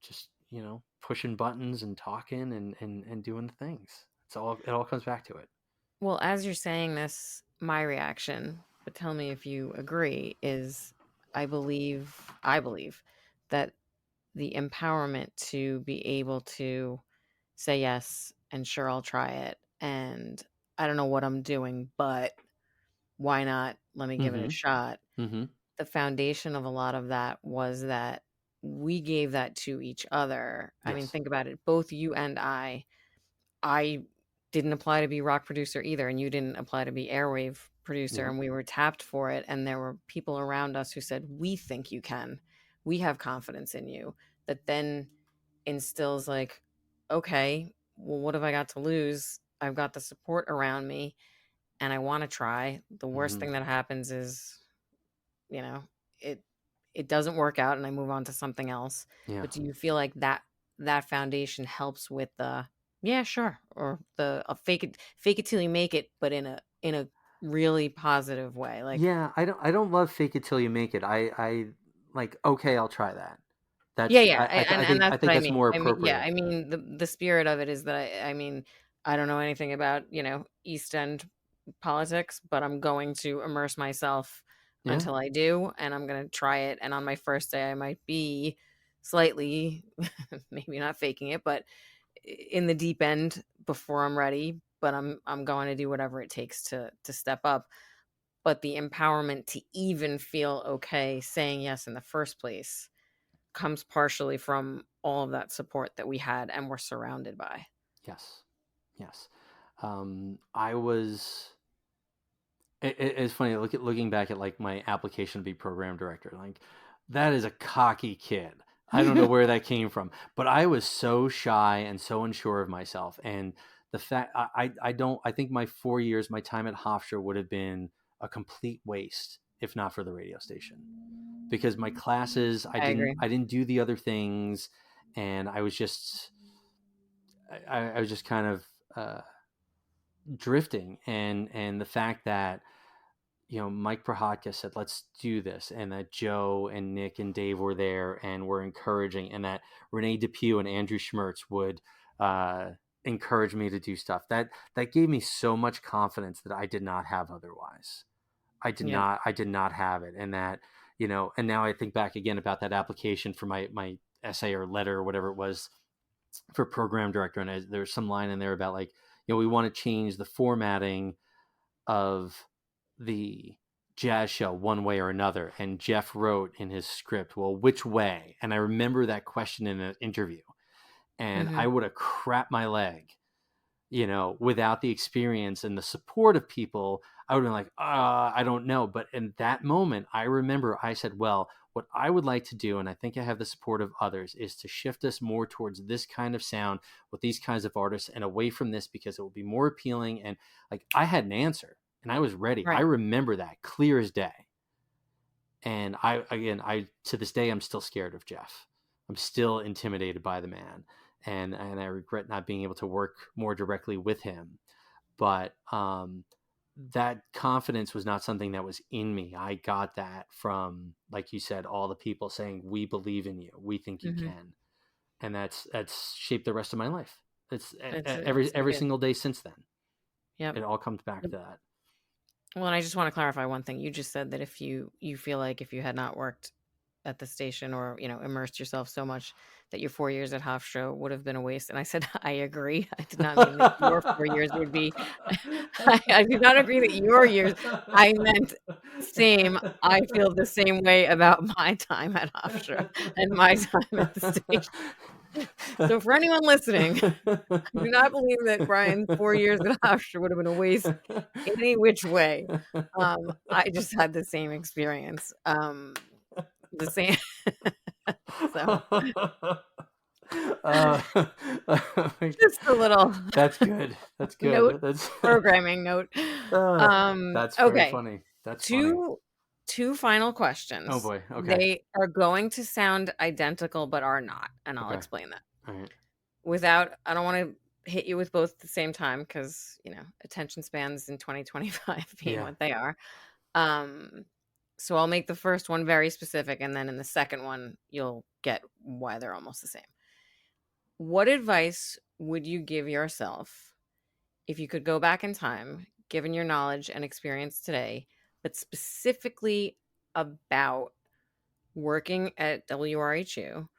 just, pushing buttons and talking and doing things. It all comes back to it. Well, as you're saying this, my reaction, but tell me if you agree, is I believe that the empowerment to be able to say yes and sure, I'll try it, and I don't know what I'm doing, but why not? Let me give it a Mm-hmm. shot. Mm-hmm. The foundation of a lot of that was that we gave that to each other. I mean, Yes. think about it. Both you and I didn't apply to be rock producer either, and you didn't apply to be Airwave producer, Yeah. and we were tapped for it, and there were people around us who said, "We think you can. We have confidence in you." That then instills like, "Okay, well, what have I got to lose? I've got the support around me, and I want to try." The worst Mm-hmm. thing that happens is, you know, it it doesn't work out and I move on to something else. Yeah. But do you feel like that foundation helps with the, yeah, sure, or the fake it till you make it, but in a really positive way? Like, Yeah. I don't love fake it till you make it. I like, okay, I'll try that. yeah, That's yeah, I and think that's what I that's mean. more I mean, yeah, appropriate. I mean the spirit of it is that I mean I don't know anything about, East End politics, but I'm going to immerse myself Yeah. until I do, and I'm going to try it. And on my first day, I might be slightly, maybe not faking it, but in the deep end before I'm ready. But I'm going to do whatever it takes to step up. But the empowerment to even feel okay saying yes in the first place comes partially from all of that support that we had and were surrounded by. Yes. Yes. I was. It's funny looking back at like my application to be program director. Like, that is a cocky kid. I don't know where that came from, but I was so shy and so unsure of myself. And the fact I don't I think my 4 years, my time at Hofstra would have been a complete waste if not for the radio station, because my classes I agree. I didn't do the other things, and I was just kind of drifting, and the fact that Mike Prohatka said, let's do this. And that Joe and Nick and Dave were there and were encouraging, and that Renee Depew and Andrew Schmertz would encourage me to do stuff. That gave me so much confidence that I did not have otherwise. Yeah. I did not have it. And that, and now I think back again about that application for my essay or letter or whatever it was for program director. And there's some line in there about like, we want to change the formatting of the jazz show one way or another. And Jeff wrote in his script, well, which way? And I remember that question in an interview, and Mm-hmm. I would have crapped my leg, without the experience and the support of people. I would have been like, I don't know. But in that moment, I remember I said, well, what I would like to do, and I think I have the support of others, is to shift us more towards this kind of sound with these kinds of artists and away from this, because it will be more appealing. And like, I had an answer and I was ready. I Right. remember that clear as day. And I to this day, I'm still scared of Jeff. I'm still intimidated by the man, and I regret not being able to work more directly with him. But that confidence was not something that was in me. I got that from, like you said, all the people saying, "We believe in you. We think you Mm-hmm. can," and that's shaped the rest of my life. It's It's so every good. single day since then. Yep. It all comes back to that. Well, and I just want to clarify one thing. You just said that if you feel like if you had not worked at the station or immersed yourself so much that your 4 years at Hofstra would have been a waste. And I said I agree. I did not mean that your 4 years would be. I did not agree that your years. I meant same. I feel the same way about my time at Hofstra and my time at the station. So for anyone listening, I do not believe that Brian's 4 years at Hofstra would have been a waste any which way. I just had the same experience. The same. So uh, just a little that's good. That's note, good. That's programming note. that's very Okay. funny. That's funny. Two final Oh questions. boy. Okay. They are going to sound identical, but are not, and I'll Okay. explain that. All right. I don't want to hit you with both at the same time because, attention spans in 2025 being Yeah. what they are. So I'll make the first one very specific, and then in the second one, you'll get why they're almost the same. What advice would you give yourself if you could go back in time, given your knowledge and experience today, but specifically about working at WRHU,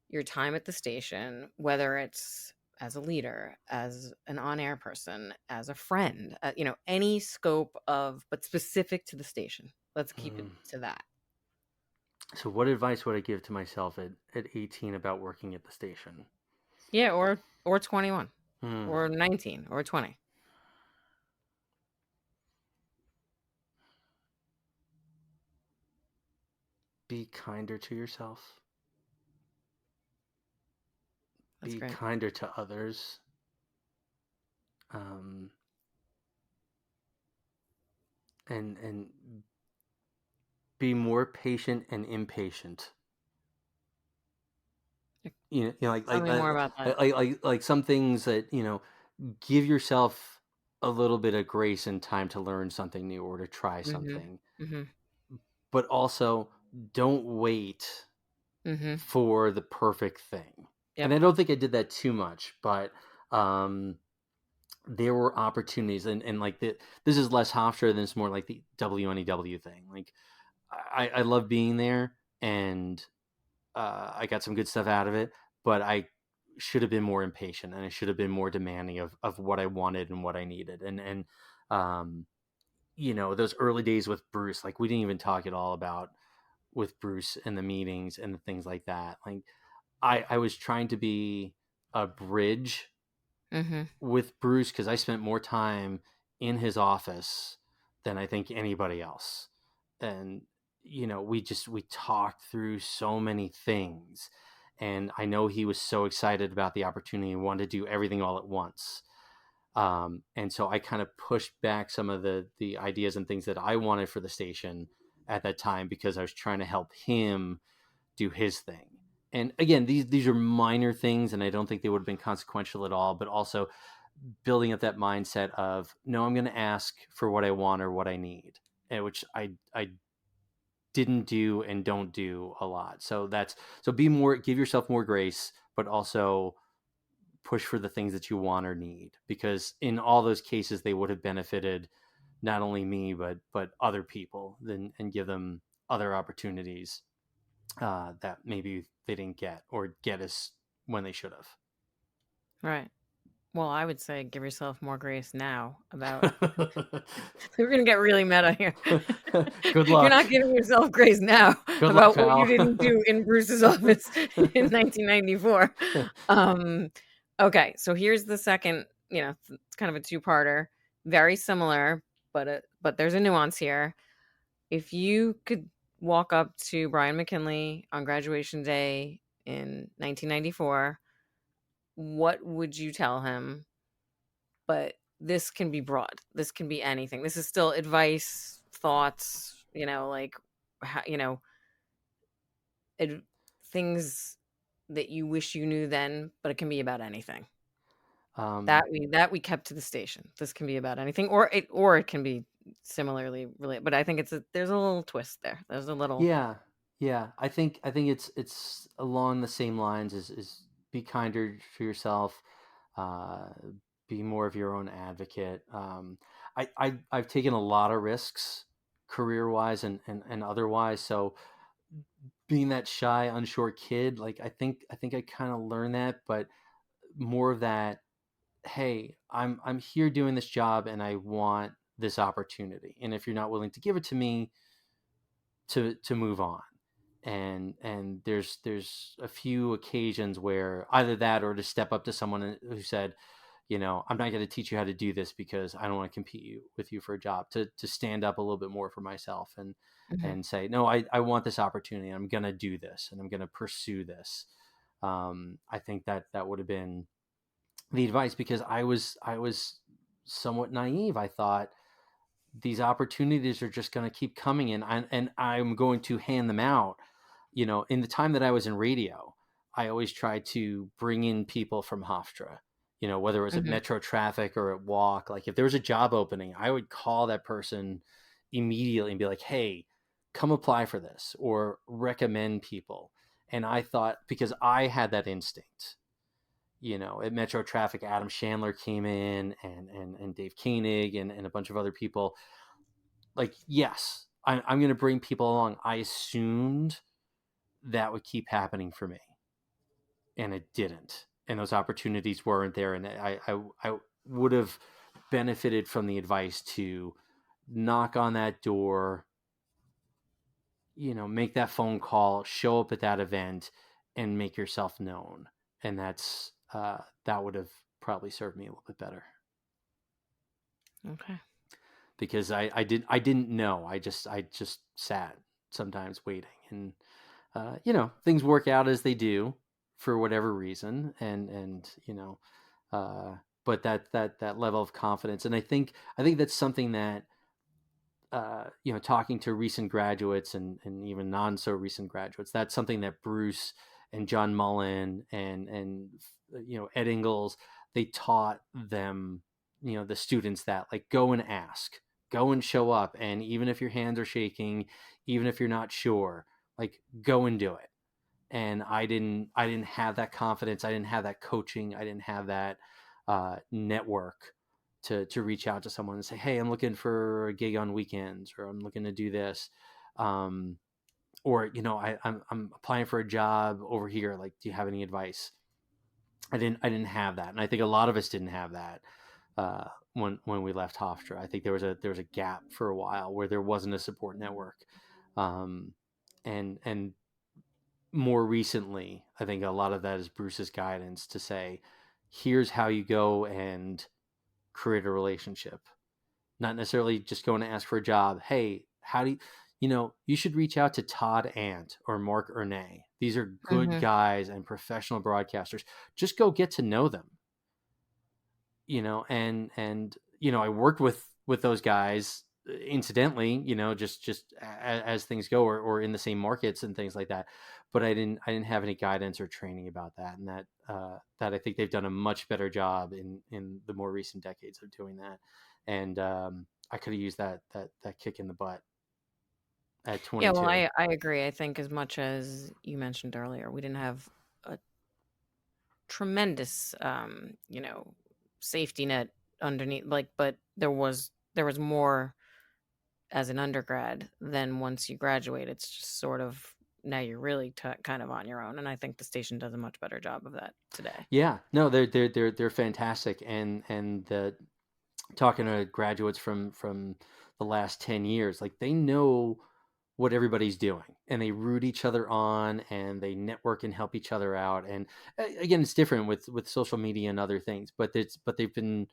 your time at the station, whether it's as a leader, as an on-air person, as a friend, any scope of, but specific to the station. Let's keep it to that. So, what advice would I give to myself at 18 about working at the station? Yeah, or 21, Hmm. or 19, or 20. Be kinder to yourself. That's Be great. kinder to others. Um, and be more patient and impatient. Like Tell me more about that. like some things that give yourself a little bit of grace and time to learn something new or to try Mhm. something, Mhm. but also don't wait Mhm. for the perfect thing. And Yep. I don't think I did that too much, but um there were opportunities, and like this is less Hofstra than it's more like the WNEW thing. Like I love being there, and I got some good stuff out of it, but I should have been more impatient, and I should have been more demanding of what I wanted and what I needed. And um, those early days with Bruce, like we didn't even talk at all about with Bruce and the meetings and the things like that. Like I was trying to be a bridge Mm-hmm. with Bruce because I spent more time in his office than I think anybody else. And we talked through so many things, and I know he was so excited about the opportunity and wanted to do everything all at once. And so I kind of pushed back some of the ideas and things that I wanted for the station at that time because I was trying to help him do his thing. And again, these are minor things, and I don't think they would have been consequential at all. But also building up that mindset of no, I'm going to ask for what I want or what I need, and which I didn't do and don't do a lot. So be more, give yourself more grace, but also push for the things that you want or need, because in all those cases they would have benefited not only me but other people, and give them other opportunities that maybe they didn't get or get us when they should Right. Well, I would say give yourself more grace now about have. we're gonna get really meta here. Good You're luck. not giving yourself grace now Good luck, about what you pal. didn't do in Bruce's office in 1994. Um, okay, so here's the second. It's kind of a two-parter, very similar, but there's a nuance here. If you could walk up to Brian McKinley on graduation day in 1994, what would you tell him? But this can be broad. This can be anything. This is still advice, thoughts, like, how, ad- things that you wish you knew then, but it can be about anything. um, That we kept to the station. This can be about anything, or it can be similarly related. But I think there's a little twist there. There's a little. yeah, yeah. I think it's along the same lines as be kinder to yourself, uh, be more of your own advocate. I've taken a lot of risks career wise and otherwise. So being that shy, unsure kid, like I think I kind of learned that, but more of that, hey, I'm here doing this job and I want this opportunity. And if you're not willing to give it to me, to move on. And there's a few occasions where either that or to step up to someone who said, I'm not going to teach you how to do this because I don't want to compete with you for a job, to stand up a little bit more for myself Mhm. and say, no, I want this opportunity. I'm going to do this and I'm going to pursue this. I think that would have been the advice, because I was somewhat naive. I thought these opportunities are just going to keep coming in, and I'm going to hand them out. In the time that I was in radio, I always tried to bring in people from Hofstra, whether it was at Mhm. Metro Traffic or at Walk. Like if there was a job opening, I would call that person immediately and be like, hey, come apply for this, or recommend people. And I thought, because I had that instinct, at Metro Traffic, Adam Chandler came in, and Dave Koenig, and a bunch of other people. Like, yes, I'm going to bring people along. I assumed that would keep happening for me, and it didn't. And those opportunities weren't there. And I would have benefited from the advice to knock on that door, make that phone call, show up at that event, and make yourself known. And that would have probably served me a little bit better, Okay. because I didn't know. I just sat sometimes waiting, and things work out as they do for whatever reason, and uh, but that level of confidence, and I think that's something that talking to recent graduates, and even non so recent graduates, that's something that Bruce and John Mullen and Ed Ingles, they taught them, the students, that like, go and ask, go and show up, and even if your hands are shaking, even if you're not sure, like, go and do it. And I didn't have that confidence, I didn't have that coaching, I didn't have that network to reach out to someone and say, hey, I'm looking for a gig on weekends, or I'm looking to do this. Or, I'm applying for a job over here. Like, do you have any advice? I didn't have that. And I think a lot of us didn't have that when we left Hofstra. I think there was a gap for a while where there wasn't a support network. Um, and more recently, I think a lot of that is Bruce's guidance to say, here's how you go and create a relationship. Not necessarily just going to ask for a job. Hey, how do you should reach out to Todd Ant or Mark Ernay. These are good Mhm. guys and professional broadcasters. Just go get to know them. I worked with those guys incidentally, just as things go, or in the same markets and things like that. But I didn't have any guidance or training about that, and that I think they've done a much better job in the more recent decades of doing that. And I could have used that kick in the butt at Yeah, well, 22. I agree. I think as much as you mentioned earlier, we didn't have a tremendous, safety net underneath, like, but there was more as an undergrad than once you graduate. It's just sort of now you're really kind of on your own, and I think the station does a much better job of that today. Yeah, no, they're fantastic, and the talking to graduates from the last 10 years, like, they know what everybody's doing, and they root each other on, and they network and help each other out. And again, it's different with social media and other things, but they've been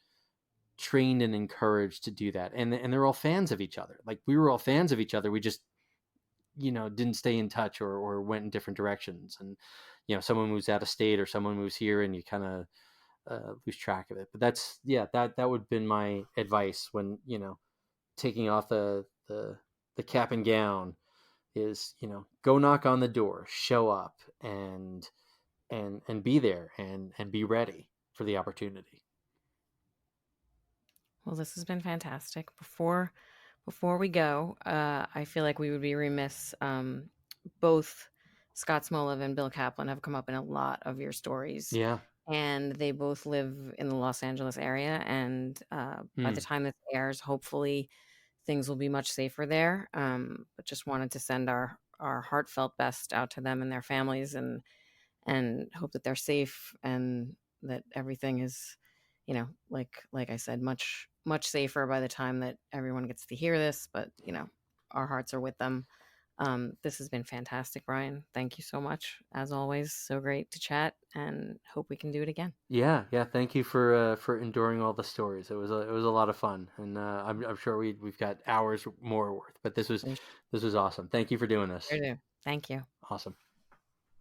trained and encouraged to do that, and they're all fans of each other. Like, we were all fans of each other. We just didn't stay in touch, or went in different directions. And someone moves out of state, or someone moves here, and you kind of lose track of it. But that's, yeah, that would have been my advice when taking off the cap and gown, is go knock on the door, show up, and be there, and be ready for the opportunity. Well, this has been fantastic. Before we go, I feel like we would be remiss. Both Scott Smoliv and Bill Kaplan have come up in a lot of your stories, Yeah. and they both live in the Los Angeles area. And by the Mm. time this airs, hopefully things will be much safer there. But just wanted to send our heartfelt best out to them and their families, and hope that they're safe and that everything is, like I said, much safer by the time that everyone gets to hear this. But our hearts are with them. This has been fantastic, Brian. Thank you so much, as always. So great to chat, and hope we can do it again. Yeah. Thank you for enduring all the stories. It was a lot of fun, and I'm sure we've got hours more worth. But this was We this was awesome. Thank you for doing this. sure do. Thank you. Awesome.